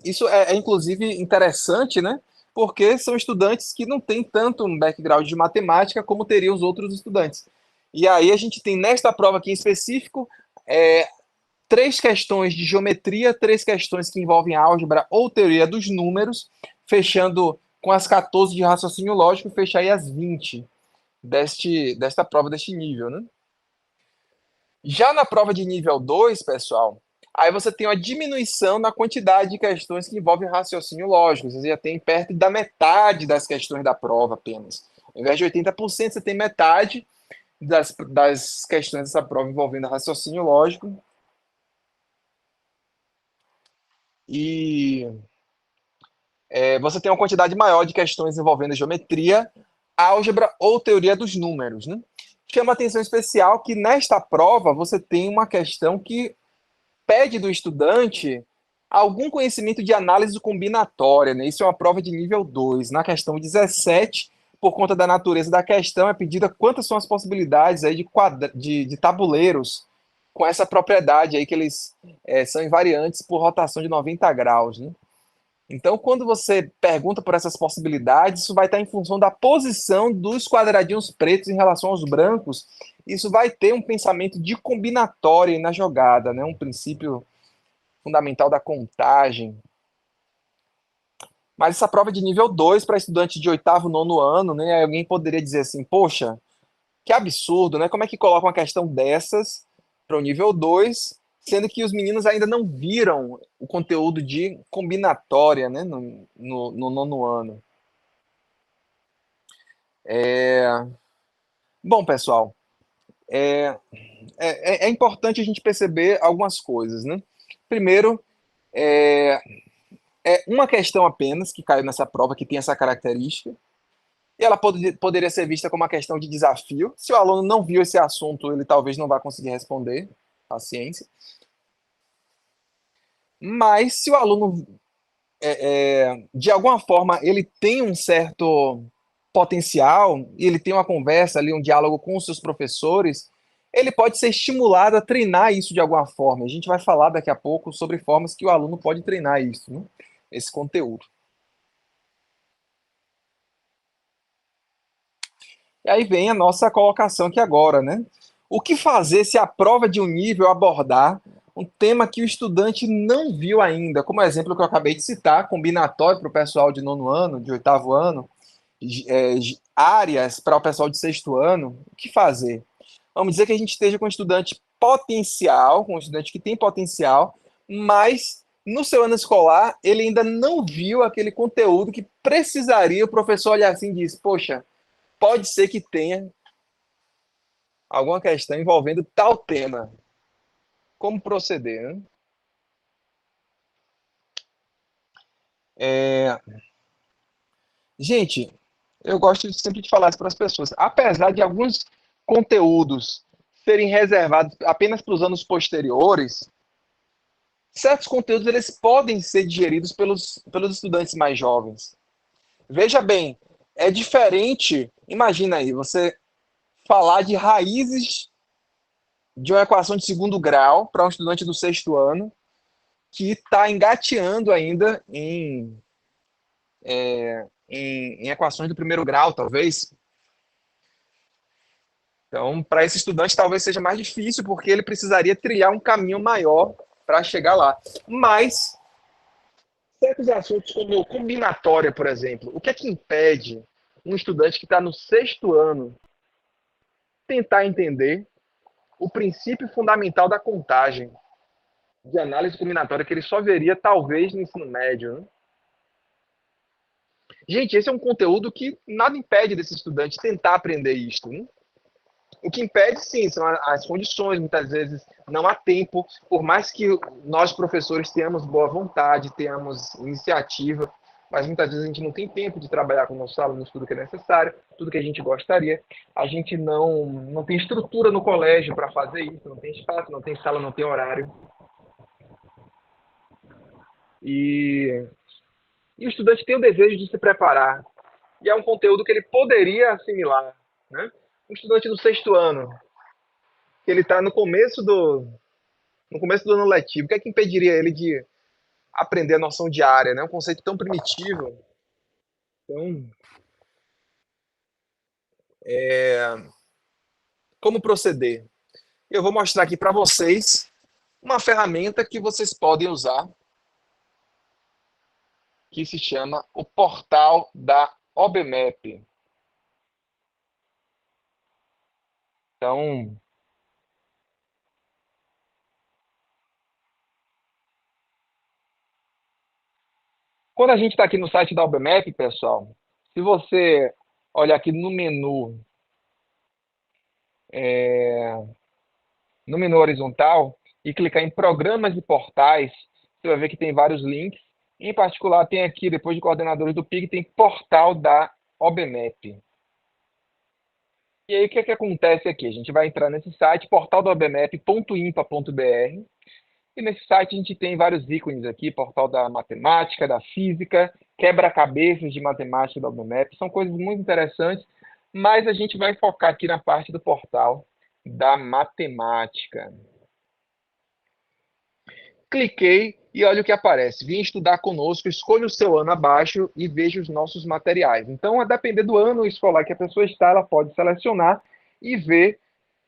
isso é inclusive interessante, né? Porque são estudantes que não têm tanto um background de matemática como teriam os outros estudantes. E aí a gente tem nesta prova aqui em específico 3 questões de geometria, 3 questões que envolvem álgebra ou teoria dos números, fechando com as 14 de raciocínio lógico, fecha aí as 20 desta prova, deste nível, né? Já na prova de nível 2, pessoal, aí você tem uma diminuição na quantidade de questões que envolvem raciocínio lógico. Você já tem perto da metade das questões da prova apenas. Ao invés de 80%, você tem metade das questões dessa prova envolvendo raciocínio lógico. E você tem uma quantidade maior de questões envolvendo geometria, álgebra ou teoria dos números, né? Chama atenção especial que nesta prova você tem uma questão que pede do estudante algum conhecimento de análise combinatória, né? Isso é uma prova de nível 2. Na questão 17, por conta da natureza da questão, é pedida quantas são as possibilidades aí de tabuleiros com essa propriedade aí que eles são invariantes por rotação de 90 graus, né? Então, quando você pergunta por essas possibilidades, isso vai estar em função da posição dos quadradinhos pretos em relação aos brancos. Isso vai ter um pensamento de combinatória na jogada, né? Um princípio fundamental da contagem. Mas essa prova é de nível 2 para estudantes de oitavo, nono ano, né? Alguém poderia dizer assim, poxa, Que absurdo, né? Como é que coloca uma questão dessas para o nível 2, sendo que os meninos ainda não viram o conteúdo de combinatória, né, no nono ano. Bom, pessoal, é, é importante a gente perceber algumas coisas, né? Primeiro, é, é uma questão apenas que caiu nessa prova que tem essa característica, e ela poderia ser vista como uma questão de desafio. Se o aluno não viu esse assunto, ele talvez não vá conseguir responder, paciência. Mas se o aluno, de alguma forma, ele tem um certo potencial, e ele tem uma conversa ali, um diálogo com os seus professores, ele pode ser estimulado a treinar isso de alguma forma. A gente vai falar daqui a pouco sobre formas que o aluno pode treinar isso, né? Esse conteúdo. E aí vem a nossa colocação aqui agora, né? O que fazer se a prova de um nível abordar um tema que o estudante não viu ainda? Como exemplo que eu acabei de citar, combinatório para o pessoal de nono ano, de oitavo ano, áreas para o pessoal de sexto ano. O que fazer? Vamos dizer que a gente esteja com um estudante potencial, com um estudante que tem potencial, mas no seu ano escolar ele ainda não viu aquele conteúdo que precisaria o professor olhar assim e diz, poxa, pode ser que tenha alguma questão envolvendo tal tema. Como proceder, né? É... Gente, eu gosto sempre de falar isso para as pessoas. Apesar de alguns conteúdos serem reservados apenas para os anos posteriores, certos conteúdos eles podem ser digeridos pelos estudantes mais jovens. Veja bem, é diferente. Imagina aí, você falar de raízes de uma equação de segundo grau para um estudante do sexto ano que está engateando ainda em equações do primeiro grau, talvez. Então, para esse estudante, talvez seja mais difícil, porque ele precisaria trilhar um caminho maior para chegar lá. Mas, certos assuntos, como combinatória, por exemplo, o que é que impede um estudante que está no sexto ano tentar entender o princípio fundamental da contagem, de análise combinatória, que ele só veria, talvez, no ensino médio, né? Gente, esse é um conteúdo que nada impede desse estudante tentar aprender isso, né? O que impede, sim, são as condições. Muitas vezes não há tempo, por mais que nós, professores, tenhamos boa vontade, tenhamos iniciativa, mas muitas vezes a gente não tem tempo de trabalhar com nossos alunos tudo que é necessário, tudo que a gente gostaria. A gente não tem estrutura no colégio para fazer isso, não tem espaço, não tem sala, não tem horário. E, e o estudante tem o desejo de se preparar. E é um conteúdo que ele poderia assimilar. Né? Um estudante do sexto ano, que ele está no começo do ano letivo, o que é que impediria ele de aprender a noção de área, né? Um conceito tão primitivo. Então, como proceder? Eu vou mostrar aqui para vocês uma ferramenta que vocês podem usar, que se chama o portal da OBMEP. Então, quando a gente está aqui no site da OBMEP, pessoal, se você olhar aqui no menu horizontal e clicar em programas e portais, você vai ver que tem vários links. Em particular, tem aqui, depois de coordenadores do PIG, tem portal da OBMEP. E aí, o que é que acontece aqui? A gente vai entrar nesse site, portaldobmep.impa.br, e nesse site a gente tem vários ícones aqui, portal da matemática, da física, quebra-cabeças de matemática da OBMEP, são coisas muito interessantes, mas a gente vai focar aqui na parte do portal da matemática. Cliquei e olha o que aparece. Vim estudar conosco, escolha o seu ano abaixo e veja os nossos materiais. Então, a depender do ano escolar que a pessoa está, ela pode selecionar e ver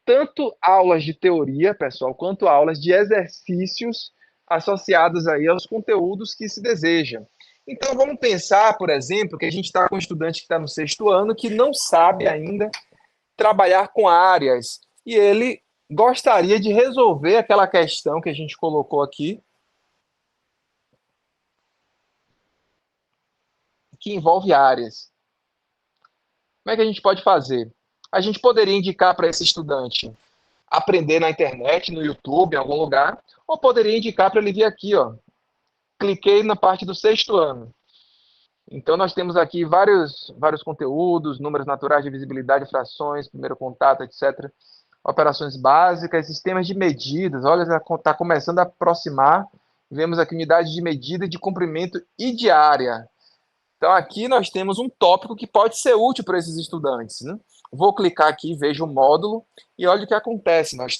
tanto aulas de teoria, pessoal, quanto aulas de exercícios associados aí aos conteúdos que se deseja. Então, vamos pensar, por exemplo, que a gente está com um estudante que está no sexto ano que não sabe ainda trabalhar com áreas e ele gostaria de resolver aquela questão que a gente colocou aqui, que envolve áreas. Como é que a gente pode fazer? A gente poderia indicar para esse estudante aprender na internet, no YouTube, em algum lugar, ou poderia indicar para ele vir aqui, ó. Cliquei na parte do sexto ano. Então, nós temos aqui vários conteúdos, números naturais de visibilidade, frações, primeiro contato, etc. Operações básicas, sistemas de medidas. Olha, está começando a aproximar. Vemos aqui unidade de medida de comprimento e de área. Então, aqui nós temos um tópico que pode ser útil para esses estudantes, né? Vou clicar aqui, vejo o módulo e olha o que acontece. Nós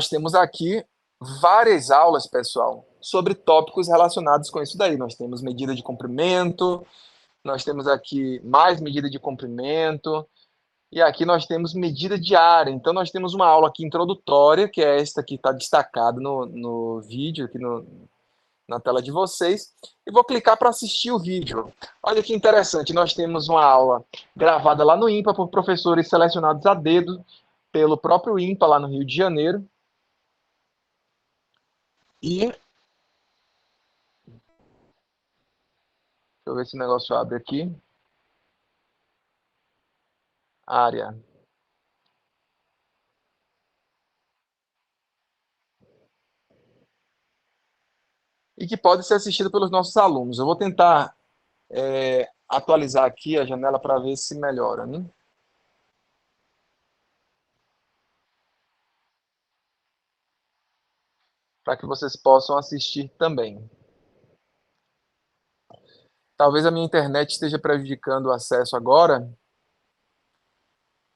temos aqui várias aulas, pessoal, sobre tópicos relacionados com isso daí. Nós temos medida de comprimento, nós temos aqui mais medida de comprimento, e aqui nós temos medida de área. Então, nós temos uma aula aqui introdutória, que é esta que está destacada no vídeo, aqui na tela de vocês, e vou clicar para assistir o vídeo. Olha que interessante, nós temos uma aula gravada lá no IMPA por professores selecionados a dedo pelo próprio IMPA lá no Rio de Janeiro. E deixa eu ver se o negócio abre aqui. Área. E que pode ser assistido pelos nossos alunos. Eu vou tentar atualizar aqui a janela para ver se melhora, né? Para que vocês possam assistir também. Talvez a minha internet esteja prejudicando o acesso agora,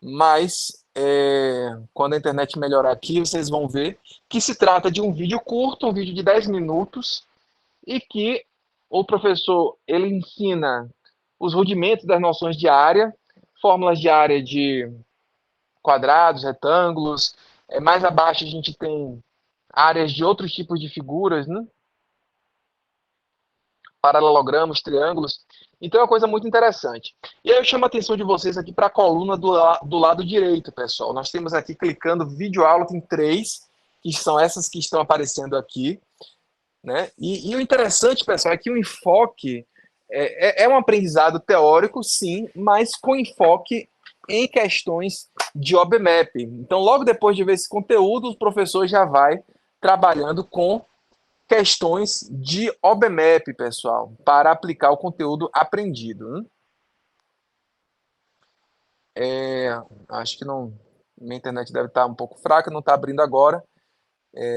mas quando a internet melhorar aqui, vocês vão ver que se trata de um vídeo curto, um vídeo de 10 minutos, e que o professor ele ensina os rudimentos das noções de área, fórmulas de área de quadrados, retângulos. Mais abaixo a gente tem áreas de outros tipos de figuras, né? Paralelogramos, triângulos. Então é uma coisa muito interessante. E aí eu chamo a atenção de vocês aqui para a coluna do lado direito, pessoal. Nós temos aqui, clicando, vídeo aula, tem 3, que são essas que estão aparecendo aqui, né? E o interessante, pessoal, é que o enfoque é um aprendizado teórico, sim, mas com enfoque em questões de OBMAP. Então, logo depois de ver esse conteúdo, o professor já vai trabalhando com questões de OBMAP, pessoal, para aplicar o conteúdo aprendido, né? Acho que não, minha internet deve estar um pouco fraca, não está abrindo agora.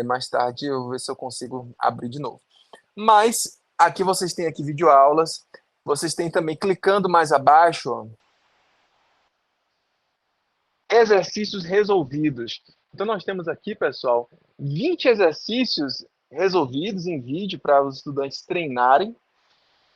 Mais tarde eu vou ver se eu consigo abrir de novo. Mas aqui vocês têm aqui videoaulas, vocês têm também, clicando mais abaixo, ó, exercícios resolvidos. Então nós temos aqui, pessoal, 20 exercícios resolvidos em vídeo para os estudantes treinarem.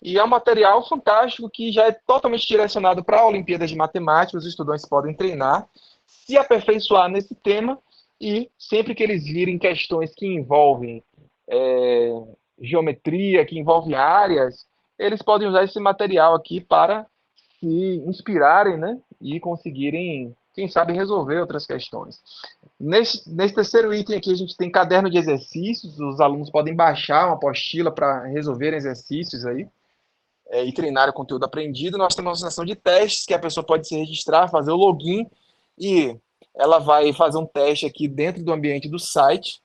E é um material fantástico que já é totalmente direcionado para a Olimpíada de Matemática. Os estudantes podem treinar, se aperfeiçoar nesse tema e sempre que eles virem questões que envolvem geometria, que envolvem áreas, eles podem usar esse material aqui para se inspirarem, né? E conseguirem, quem sabe, resolver outras questões. Nesse terceiro item aqui, a gente tem caderno de exercícios. Os alunos podem baixar uma apostila para resolverem exercícios aí e treinar o conteúdo aprendido. Nós temos uma sessão de testes que a pessoa pode se registrar, fazer o login e ela vai fazer um teste aqui dentro do ambiente do site.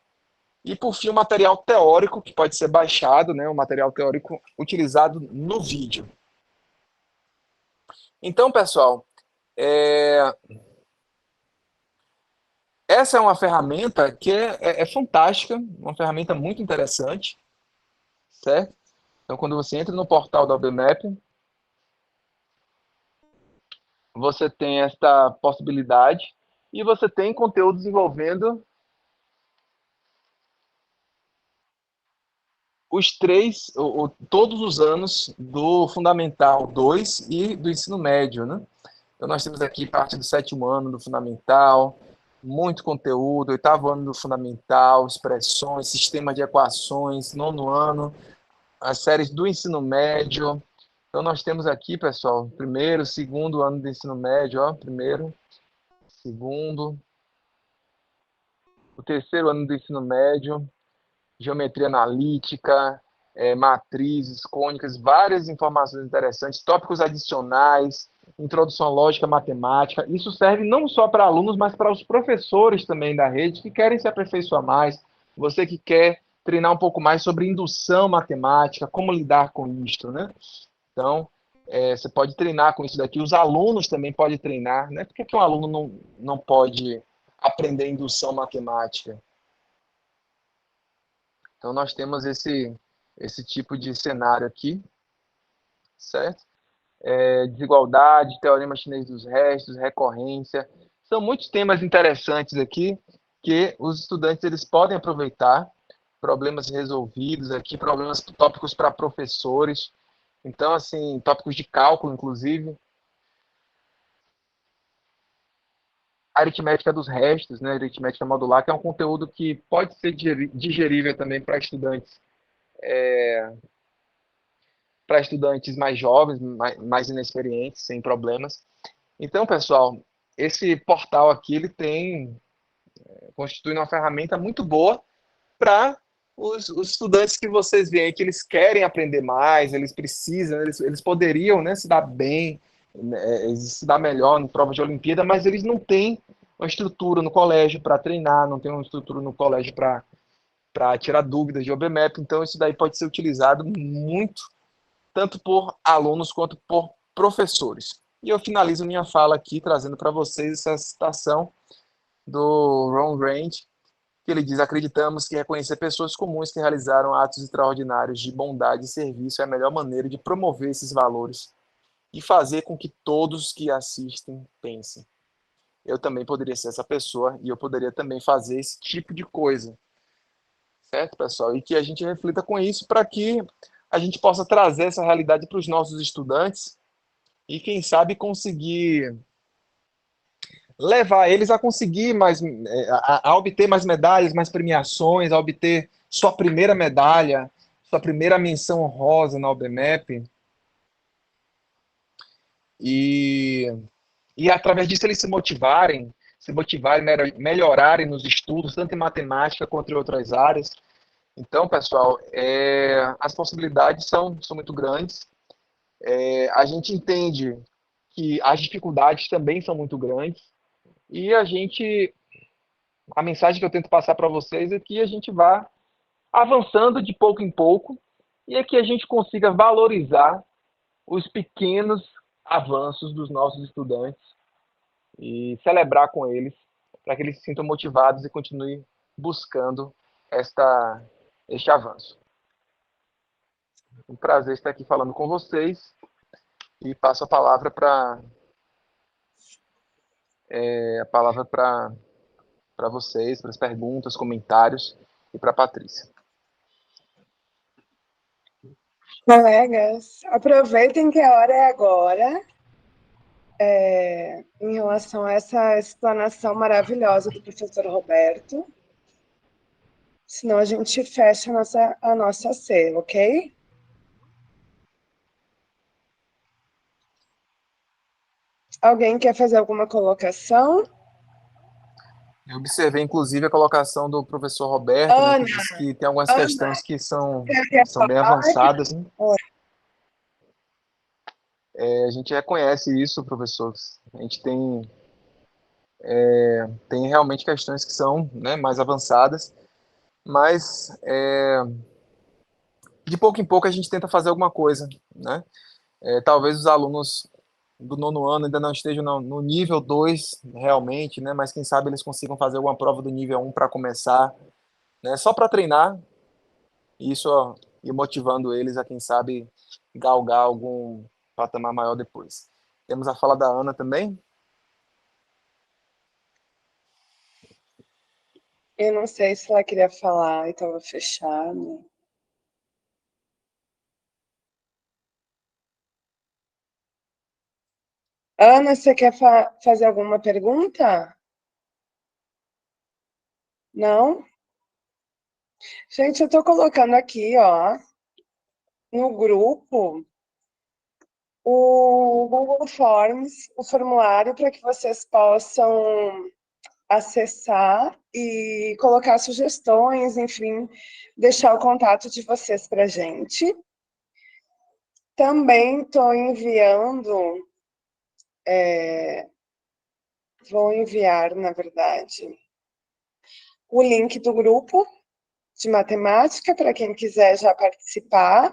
E, por fim, o material teórico que pode ser baixado, né, o material teórico utilizado no vídeo. Então, pessoal, essa é uma ferramenta que é fantástica, uma ferramenta muito interessante, certo? Então, quando você entra no portal da OBMAP, você tem esta possibilidade e você tem conteúdos envolvendo todos os anos do Fundamental 2 e do ensino médio, né? Então nós temos aqui parte do 7º ano do Fundamental, muito conteúdo, 8º ano do Fundamental, expressões, sistema de equações, 9º ano, as séries do ensino médio. Então, nós temos aqui, pessoal, primeiro, segundo ano do ensino médio, ó, primeiro, segundo, o terceiro ano do ensino médio, geometria analítica, matrizes, cônicas, várias informações interessantes, tópicos adicionais, introdução à lógica matemática. Isso serve não só para alunos, mas para os professores também da rede que querem se aperfeiçoar mais. Você que quer treinar um pouco mais sobre indução matemática, como lidar com isso, né? Então, você pode treinar com isso daqui. Os alunos também podem treinar, né? Por que um aluno não pode aprender indução matemática? Então, nós temos esse tipo de cenário aqui, certo? Desigualdade, teorema chinês dos restos, recorrência. São muitos temas interessantes aqui que os estudantes eles podem aproveitar. Problemas resolvidos aqui, problemas tópicos para professores. Então, assim, tópicos de cálculo, inclusive. Aritmética dos restos, né? Aritmética modular, que é um conteúdo que pode ser digerível também para estudantes mais jovens, mais inexperientes, sem problemas. Então, pessoal, esse portal aqui ele constitui uma ferramenta muito boa para os estudantes que vocês veem que eles querem aprender mais, eles precisam, eles poderiam, né, se dar bem, né, se dar melhor em prova de Olimpíada, mas eles não têm uma estrutura no colégio para treinar, não tem uma estrutura no colégio para tirar dúvidas de OBMAP, então isso daí pode ser utilizado muito, tanto por alunos quanto por professores. E eu finalizo minha fala aqui trazendo para vocês essa citação do Ron Grant, que ele diz: acreditamos que reconhecer pessoas comuns que realizaram atos extraordinários de bondade e serviço é a melhor maneira de promover esses valores e fazer com que todos que assistem pensem. Eu também poderia ser essa pessoa e eu poderia também fazer esse tipo de coisa, certo, pessoal? E que a gente reflita com isso para que a gente possa trazer essa realidade para os nossos estudantes e, quem sabe, conseguir levar eles a conseguir mais, a obter mais medalhas, mais premiações, a obter sua primeira medalha, sua primeira menção honrosa na OBMAP. E, e através disso eles se motivarem, melhorarem nos estudos, tanto em matemática quanto em outras áreas. Então, pessoal, as possibilidades são muito grandes. A gente entende que as dificuldades também são muito grandes. E a mensagem que eu tento passar para vocês é que a gente vá avançando de pouco em pouco e é que a gente consiga valorizar os pequenos avanços dos nossos estudantes e celebrar com eles para que eles se sintam motivados e continuem buscando este avanço. Um prazer estar aqui falando com vocês e passo a palavra para vocês, para as perguntas, comentários e para a Patrícia. Colegas, aproveitem que a hora é agora, em relação a essa explanação maravilhosa do professor Roberto. Senão a gente fecha a nossa C, ok? Alguém quer fazer alguma colocação? Eu observei, inclusive, a colocação do professor Roberto, né, que Ana, disse que tem algumas Ana, questões que você quer são bem falar? avançadas. Né? Oi. A gente reconhece isso, professor. A gente tem realmente questões que são, né, mais avançadas, mas de pouco em pouco a gente tenta fazer alguma coisa. Né? Talvez os alunos do nono ano ainda não estejam no nível 2 realmente, né, mas quem sabe eles consigam fazer alguma prova do nível 1 para começar, né, só para treinar. Isso ó, e motivando eles a, quem sabe, galgar algum patamar maior depois. Temos a fala da Ana também. Eu não sei se ela queria falar e estava fechado. Ana, você quer fazer alguma pergunta? Não? Gente, eu estou colocando aqui, ó, no grupo o Google Forms, o formulário para que vocês possam acessar e colocar sugestões, enfim, deixar o contato de vocês para a gente. Também estou enviando, vou enviar, na verdade, o link do grupo de matemática para quem quiser já participar.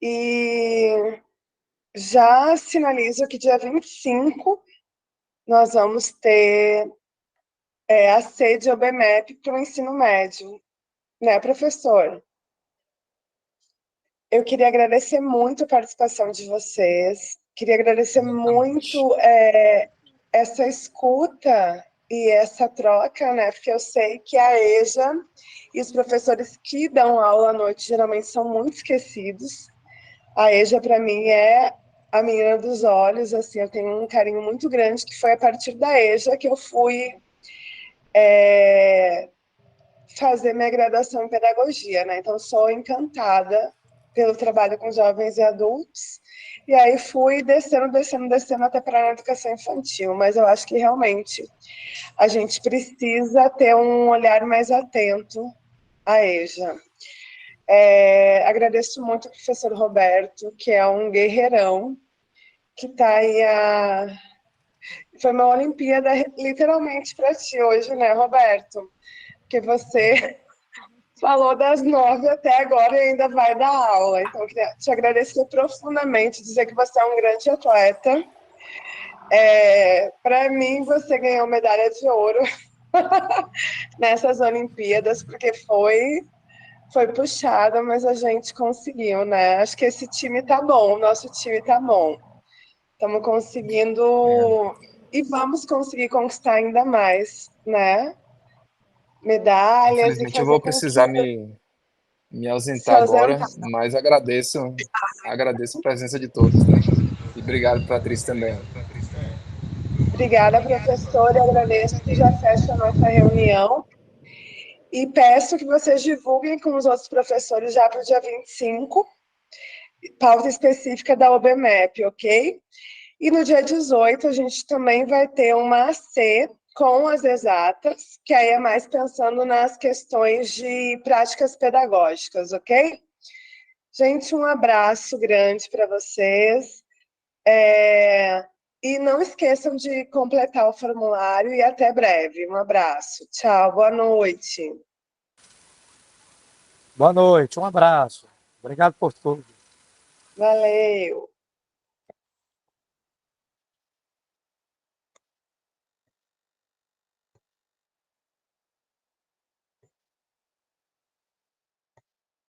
E já sinalizo que dia 25 nós vamos ter a sede OBMEP para o ensino médio, né, professor? Eu queria agradecer muito a participação de vocês, queria agradecer muito essa escuta e essa troca, né? Porque eu sei que a EJA e os professores que dão aula à noite geralmente são muito esquecidos. A EJA, para mim, é a menina dos olhos, assim, eu tenho um carinho muito grande, que foi a partir da EJA que eu fui fazer minha graduação em pedagogia, né? Então, sou encantada pelo trabalho com jovens e adultos, e aí fui descendo até para a educação infantil, mas eu acho que realmente a gente precisa ter um olhar mais atento à EJA. Agradeço muito ao professor Roberto, que é um guerreirão, que está aí Foi uma Olimpíada literalmente para ti hoje, né, Roberto? Porque você falou das 9 até agora e ainda vai dar aula. Então, eu queria te agradecer profundamente, dizer que você é um grande atleta. Para mim, você ganhou medalha de ouro nessas Olimpíadas, porque foi puxada, mas a gente conseguiu, né? Acho que esse time tá bom, o nosso time tá bom. Estamos conseguindo e vamos conseguir conquistar ainda mais, né? Medalhas e Infelizmente eu fazer vou com precisar que me se ausentar agora, ausentar. mas agradeço a presença de todos, né? E obrigado, Patrícia, também. Obrigada, professora. Agradeço que já fecha a nossa reunião. E peço que vocês divulguem com os outros professores já para o dia 25, pauta específica da OBMEP, ok? E no dia 18, a gente também vai ter uma AC com as exatas, que aí é mais pensando nas questões de práticas pedagógicas, ok? Gente, um abraço grande para vocês. E não esqueçam de completar o formulário e até breve. Um abraço. Tchau, boa noite. Boa noite, um abraço. Obrigado por tudo. Valeu.